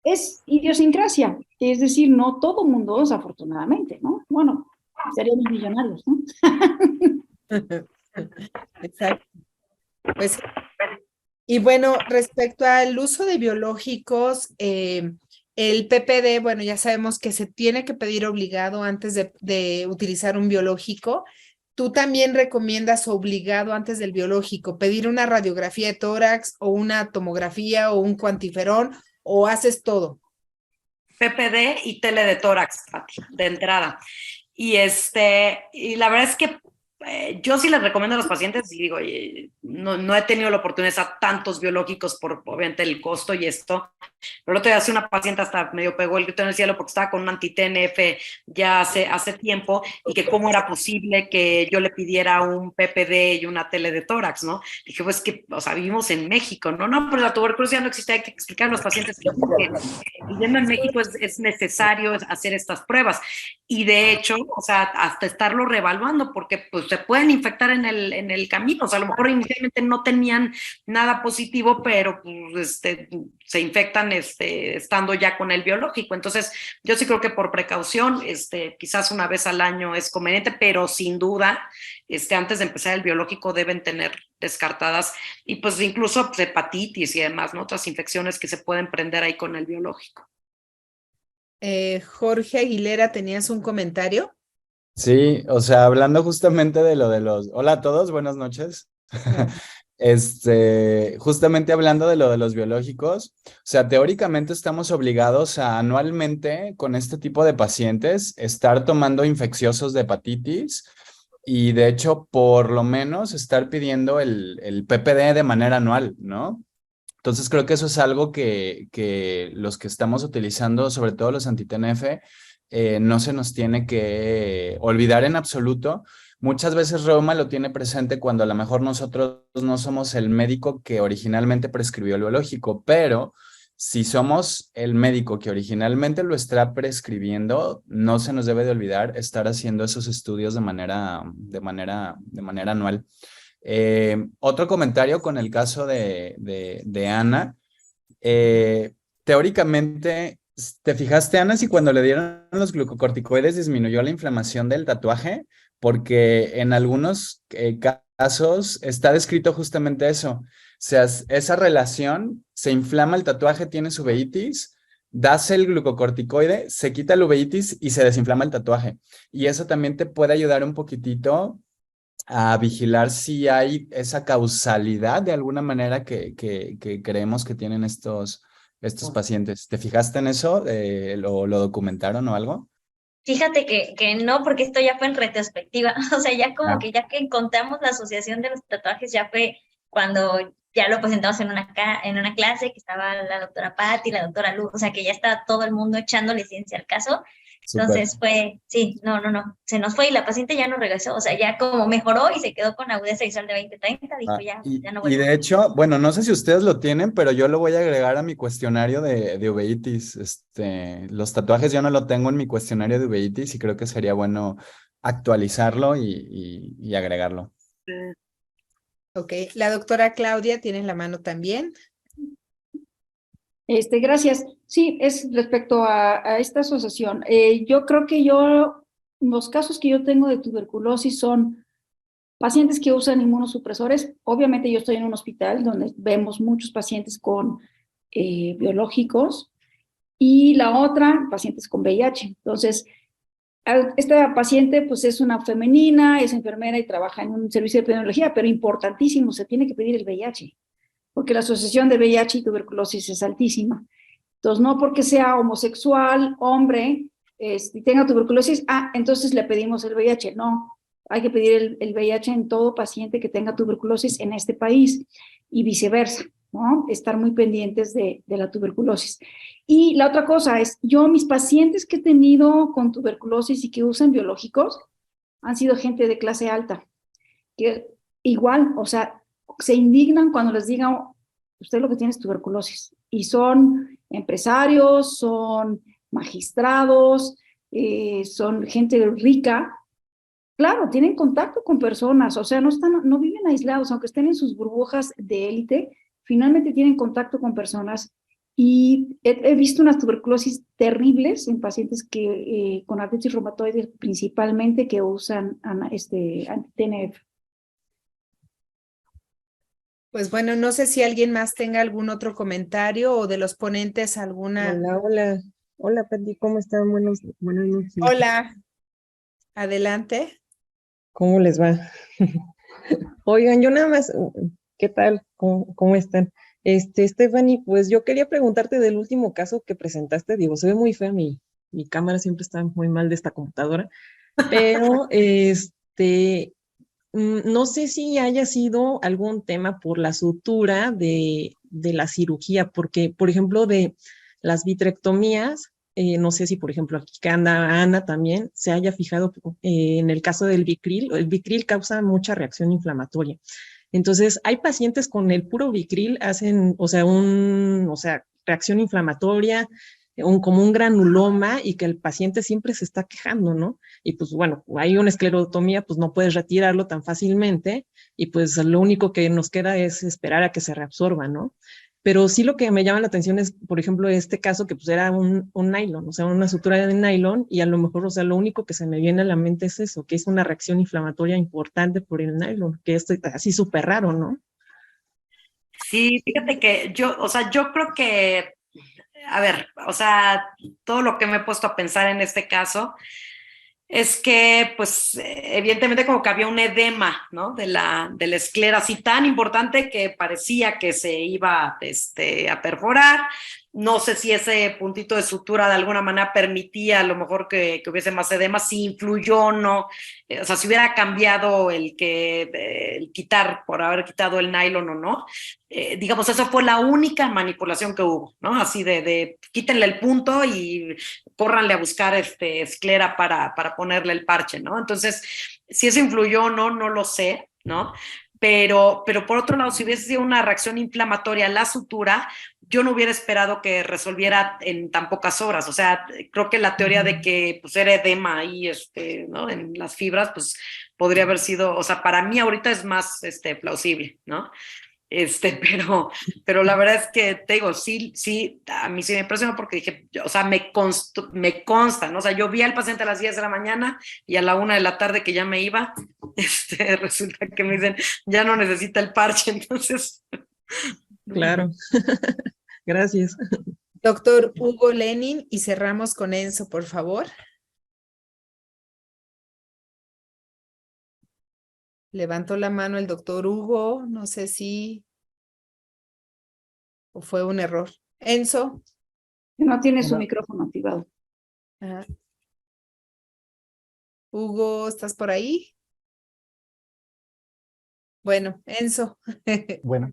es idiosincrasia, es decir, no todo mundo, desafortunadamente, ¿no? Bueno, seríamos millonarios, ¿no? Exacto. Pues, y bueno, respecto al uso de biológicos, el PPD, bueno, ya sabemos que se tiene que pedir obligado antes de utilizar un biológico. ¿Tú también recomiendas obligado antes del biológico pedir una radiografía de tórax o una tomografía o un cuantiferón o haces todo? PPD y tele de tórax, Pati, de entrada. Y la verdad es que yo sí les recomiendo a los pacientes, y digo, no he tenido la oportunidad de usar tantos biológicos por obviamente el costo y esto, pero el otro día hace una paciente hasta medio pegó el grito en el cielo porque estaba con un anti-TNF ya hace tiempo, y que cómo era posible que yo le pidiera un PPD y una tele de tórax, ¿no? Dije, pues que, o sea, vivimos en México, ¿no? Pero la tuberculosis ya no existe, hay que explicar a los pacientes que viviendo en México es necesario hacer estas pruebas. Y de hecho, o sea, hasta estarlo reevaluando, porque pues se pueden infectar en el camino. O sea, a lo mejor inicialmente no tenían nada positivo, pero pues, se infectan estando ya con el biológico. Entonces, yo sí creo que por precaución, quizás una vez al año es conveniente, pero sin duda, antes de empezar el biológico deben tener descartadas, y pues incluso pues, hepatitis y demás, ¿no? Otras infecciones que se pueden prender ahí con el biológico. Jorge Aguilera, ¿tenías un comentario? Sí, o sea, hablando justamente de lo de los... Hola a todos, buenas noches. Justamente hablando de lo de los biológicos, o sea, teóricamente estamos obligados a anualmente con este tipo de pacientes estar tomando infecciosos de hepatitis y de hecho por lo menos estar pidiendo el PPD de manera anual, ¿no? Entonces creo que eso es algo que los que estamos utilizando, sobre todo los anti-TNF, no se nos tiene que olvidar en absoluto. Muchas veces Reuma lo tiene presente cuando a lo mejor nosotros no somos el médico que originalmente prescribió el biológico, pero si somos el médico que originalmente lo está prescribiendo, no se nos debe de olvidar estar haciendo esos estudios de manera anual. Otro comentario con el caso de Ana. Teóricamente, ¿te fijaste, Ana, si cuando le dieron los glucocorticoides disminuyó la inflamación del tatuaje? Porque en algunos casos está descrito justamente eso. O sea, esa relación, se inflama el tatuaje, tienes uveitis, das el glucocorticoide, se quita el uveitis y se desinflama el tatuaje. Y eso también te puede ayudar un poquitito a vigilar si hay esa causalidad de alguna manera que creemos que tienen estos pacientes. ¿Te fijaste en eso? ¿Lo documentaron o algo? Fíjate que no, porque esto ya fue en retrospectiva. O sea, ya como que ya que encontramos la asociación de los tatuajes, ya fue cuando ya lo presentamos en una clase, que estaba la doctora Patti, la doctora Luz, o sea, que ya está todo el mundo echándole ciencia al caso. Entonces sí, no, se nos fue y la paciente ya no regresó, o sea, ya como mejoró y se quedó con agudeza visual de 20/30, dijo ya no vuelvo. Y de hecho, bueno, no sé si ustedes lo tienen, pero yo lo voy a agregar a mi cuestionario de uveitis. Los tatuajes yo no lo tengo en mi cuestionario de uveitis y creo que sería bueno actualizarlo y agregarlo. Ok, la doctora Claudia, ¿tienes la mano también? Gracias. Sí, es respecto a esta asociación. Yo creo que los casos que yo tengo de tuberculosis son Pacientes que usan inmunosupresores, obviamente yo estoy en un hospital donde vemos muchos pacientes con biológicos, y la otra, pacientes con VIH. Entonces, esta paciente pues es una femenina, es enfermera y trabaja en un servicio de epidemiología, pero importantísimo, se tiene que pedir el VIH, porque la asociación de VIH y tuberculosis es altísima. Entonces, no porque sea homosexual, hombre, y tenga tuberculosis, entonces le pedimos el VIH. No, hay que pedir el VIH en todo paciente que tenga tuberculosis en este país y viceversa, ¿no? Estar muy pendientes de la tuberculosis. Y la otra cosa es, mis pacientes que he tenido con tuberculosis y que usan biológicos han sido gente de clase alta, que igual, o sea, se indignan cuando les digan, usted lo que tiene es tuberculosis. Y son empresarios, son magistrados, son gente rica. Claro, tienen contacto con personas, o sea, no viven aislados, aunque estén en sus burbujas de élite, finalmente tienen contacto con personas. Y he visto unas tuberculosis terribles en pacientes que con artritis reumatoide principalmente que usan anti-TNF. Pues bueno, no sé si alguien más tenga algún otro comentario o de los ponentes alguna. Hola, hola Pati, ¿cómo están? Buenas noches. Hola, adelante. ¿Cómo les va? Oigan, yo nada más, ¿qué tal? ¿Cómo están? Stephanie, pues yo quería preguntarte del último caso que presentaste. Digo, se ve muy fea mi cámara, siempre está muy mal de esta computadora, pero no sé si haya sido algún tema por la sutura de la cirugía, porque, por ejemplo, de las vitrectomías, no sé si, por ejemplo, aquí que anda Ana también se haya fijado en el caso del Vicril. El Vicril causa mucha reacción inflamatoria. Entonces, hay pacientes con el puro Vicril hacen, o sea, reacción inflamatoria, como un granuloma, y que el paciente siempre se está quejando, ¿no? Y pues bueno, hay una esclerotomía, pues no puedes retirarlo tan fácilmente, y pues lo único que nos queda es esperar a que se reabsorba, ¿no? Pero sí lo que me llama la atención es, por ejemplo, este caso que pues era un nylon, o sea, una sutura de nylon, y a lo mejor, o sea, lo único que se me viene a la mente es eso, que es una reacción inflamatoria importante por el nylon, que es así súper raro, ¿no? Sí, fíjate que yo creo que, a ver, o sea, todo lo que me he puesto a pensar en este caso es que, pues, evidentemente como que había un edema, ¿no? De la esclera, así tan importante que parecía que se iba a perforar. No sé si ese puntito de sutura de alguna manera permitía a lo mejor que hubiese más edema, si influyó o no. O sea, si hubiera cambiado el quitar, por haber quitado el nylon o no. Digamos, esa fue la única manipulación que hubo, ¿no? Así de quítenle el punto y córranle a buscar esclera para ponerle el parche, ¿no? Entonces, si eso influyó o no, no lo sé, ¿no? Pero por otro lado, si hubiese sido una reacción inflamatoria a la sutura, yo no hubiera esperado que resolviera en tan pocas horas. O sea, creo que la teoría de que pues era edema ahí, ¿no? En las fibras, pues podría haber sido, o sea, para mí ahorita es más plausible, ¿no? Pero la verdad es que te digo, sí, a mí sí me impresionó porque dije, o sea, me consta, ¿no? O sea, yo vi al paciente a las 10 de la mañana y a la 1 de la tarde que ya me iba, resulta que me dicen, ya no necesita el parche, entonces. Claro. Gracias. Doctor Hugo Lenin, y cerramos con Enzo, por favor. Levantó la mano el doctor Hugo, no sé si o fue un error. Enzo. No tiene su micrófono activado. Hugo, ¿estás por ahí? Bueno, Enzo. Bueno,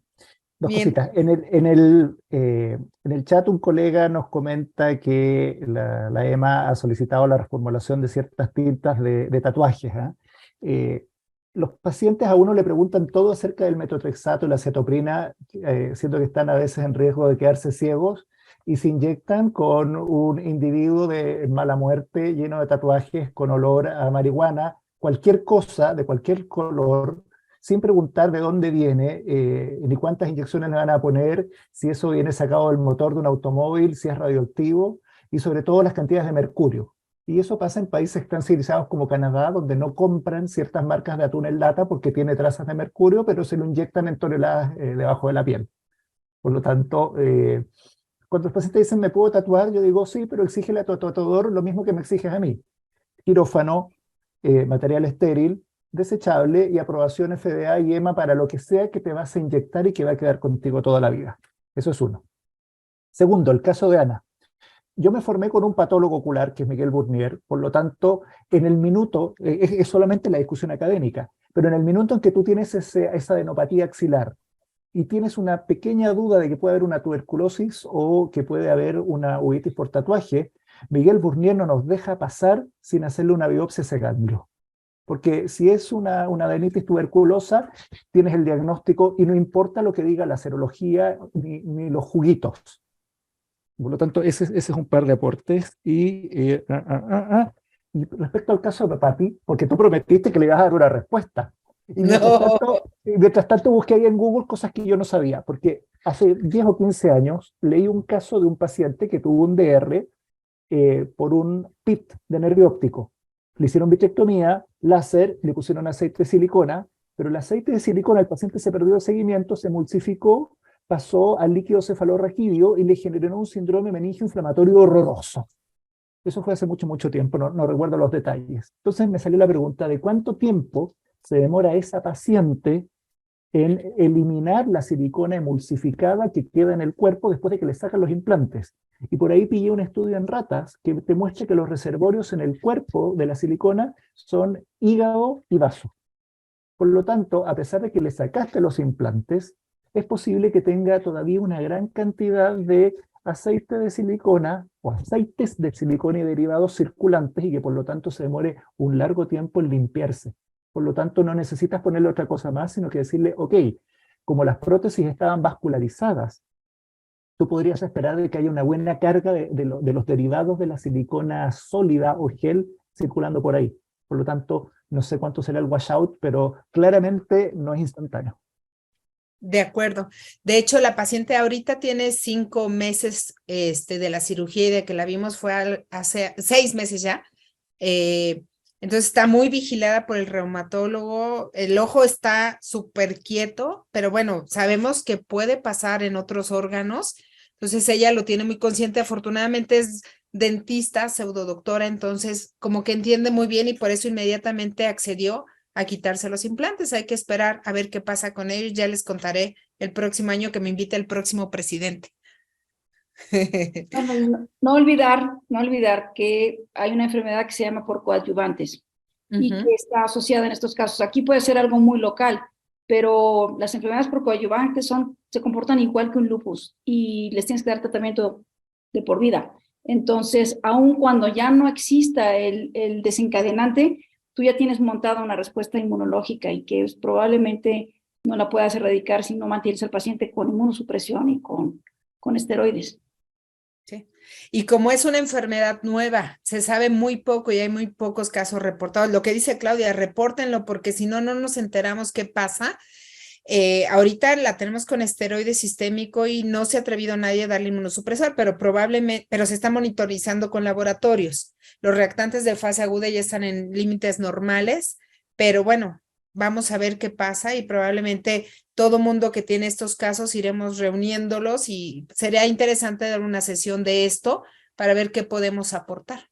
dos Bien. cositas. En el chat un colega nos comenta que la EMA ha solicitado la reformulación de ciertas tintas de tatuajes. Los pacientes a uno le preguntan todo acerca del metotrexato y la cetoprina, siendo que están a veces en riesgo de quedarse ciegos, y se inyectan con un individuo de mala muerte lleno de tatuajes con olor a marihuana, cualquier cosa de cualquier color, sin preguntar de dónde viene, ni cuántas inyecciones le van a poner, si eso viene sacado del motor de un automóvil, si es radioactivo, y sobre todo las cantidades de mercurio. Y eso pasa en países tan civilizados como Canadá, donde no compran ciertas marcas de atún en lata porque tiene trazas de mercurio, pero se lo inyectan en toneladas debajo de la piel. Por lo tanto, cuando los pacientes dicen, ¿me puedo tatuar? Yo digo, sí, pero exígele a tu tatuador lo mismo que me exiges a mí. Quirófano, material estéril, desechable y aprobación FDA y EMA para lo que sea que te vas a inyectar y que va a quedar contigo toda la vida. Eso es uno. Segundo, el caso de Ana. Yo me formé con un patólogo ocular, que es Miguel Bournier, por lo tanto, en el minuto, es solamente la discusión académica, pero en el minuto en que tú tienes esa adenopatía axilar y tienes una pequeña duda de que puede haber una tuberculosis o que puede haber una uveitis por tatuaje, Miguel Bournier no nos deja pasar sin hacerle una biopsia a ese ganglio. Porque si es una adenitis tuberculosa, tienes el diagnóstico y no importa lo que diga la serología ni los juguitos. Por lo tanto, ese es un par de aportes. Y respecto al caso de Pati, porque tú prometiste que le ibas a dar una respuesta. Y mientras tanto busqué ahí en Google cosas que yo no sabía, porque hace 10 o 15 años leí un caso de un paciente que tuvo un DR por un PIT de nervio óptico. Le hicieron vitrectomía, láser, le pusieron aceite de silicona, pero el aceite de silicona, el paciente se perdió de seguimiento, se emulsificó, pasó al líquido cefalorraquídeo y le generó un síndrome meningio inflamatorio horroroso. Eso fue hace mucho, mucho tiempo, no recuerdo los detalles. Entonces me salió la pregunta de cuánto tiempo se demora esa paciente en eliminar la silicona emulsificada que queda en el cuerpo después de que le sacan los implantes. Y por ahí pillé un estudio en ratas que te muestra que los reservorios en el cuerpo de la silicona son hígado y vaso. Por lo tanto, a pesar de que le sacaste los implantes, es posible que tenga todavía una gran cantidad de aceite de silicona o aceites de silicona y derivados circulantes y que por lo tanto se demore un largo tiempo en limpiarse. Por lo tanto, no necesitas ponerle otra cosa más, sino que decirle, ok, como las prótesis estaban vascularizadas, tú podrías esperar de que haya una buena carga de los derivados de la silicona sólida o gel circulando por ahí. Por lo tanto, no sé cuánto será el washout, pero claramente no es instantáneo. De acuerdo. De hecho, la paciente ahorita tiene 5 meses de la cirugía y de que la vimos fue hace 6 meses ya. Entonces está muy vigilada por el reumatólogo. El ojo está súper quieto, pero bueno, sabemos que puede pasar en otros órganos. Entonces ella lo tiene muy consciente. Afortunadamente es dentista, pseudodoctora, entonces como que entiende muy bien y por eso inmediatamente accedió a quitarse los implantes. Hay que esperar a ver qué pasa con ellos. Ya les contaré el próximo año que me invite el próximo presidente. No olvidar que hay una enfermedad que se llama por coadyuvantes y que está asociada en estos casos. Aquí puede ser algo muy local, pero las enfermedades por coadyuvantes se comportan igual que un lupus y les tienes que dar tratamiento de por vida. Entonces, aun cuando ya no exista el desencadenante, tú ya tienes montada una respuesta inmunológica y que probablemente no la puedas erradicar si no mantienes al paciente con inmunosupresión y con esteroides. Sí. Y como es una enfermedad nueva, se sabe muy poco y hay muy pocos casos reportados. Lo que dice Claudia, repórtenlo porque si no, no nos enteramos qué pasa. Ahorita la tenemos con esteroide sistémico y no se ha atrevido nadie a darle inmunosupresor, pero se está monitorizando con laboratorios. Los reactantes de fase aguda ya están en límites normales, pero bueno, vamos a ver qué pasa y probablemente todo mundo que tiene estos casos iremos reuniéndolos y sería interesante dar una sesión de esto para ver qué podemos aportar.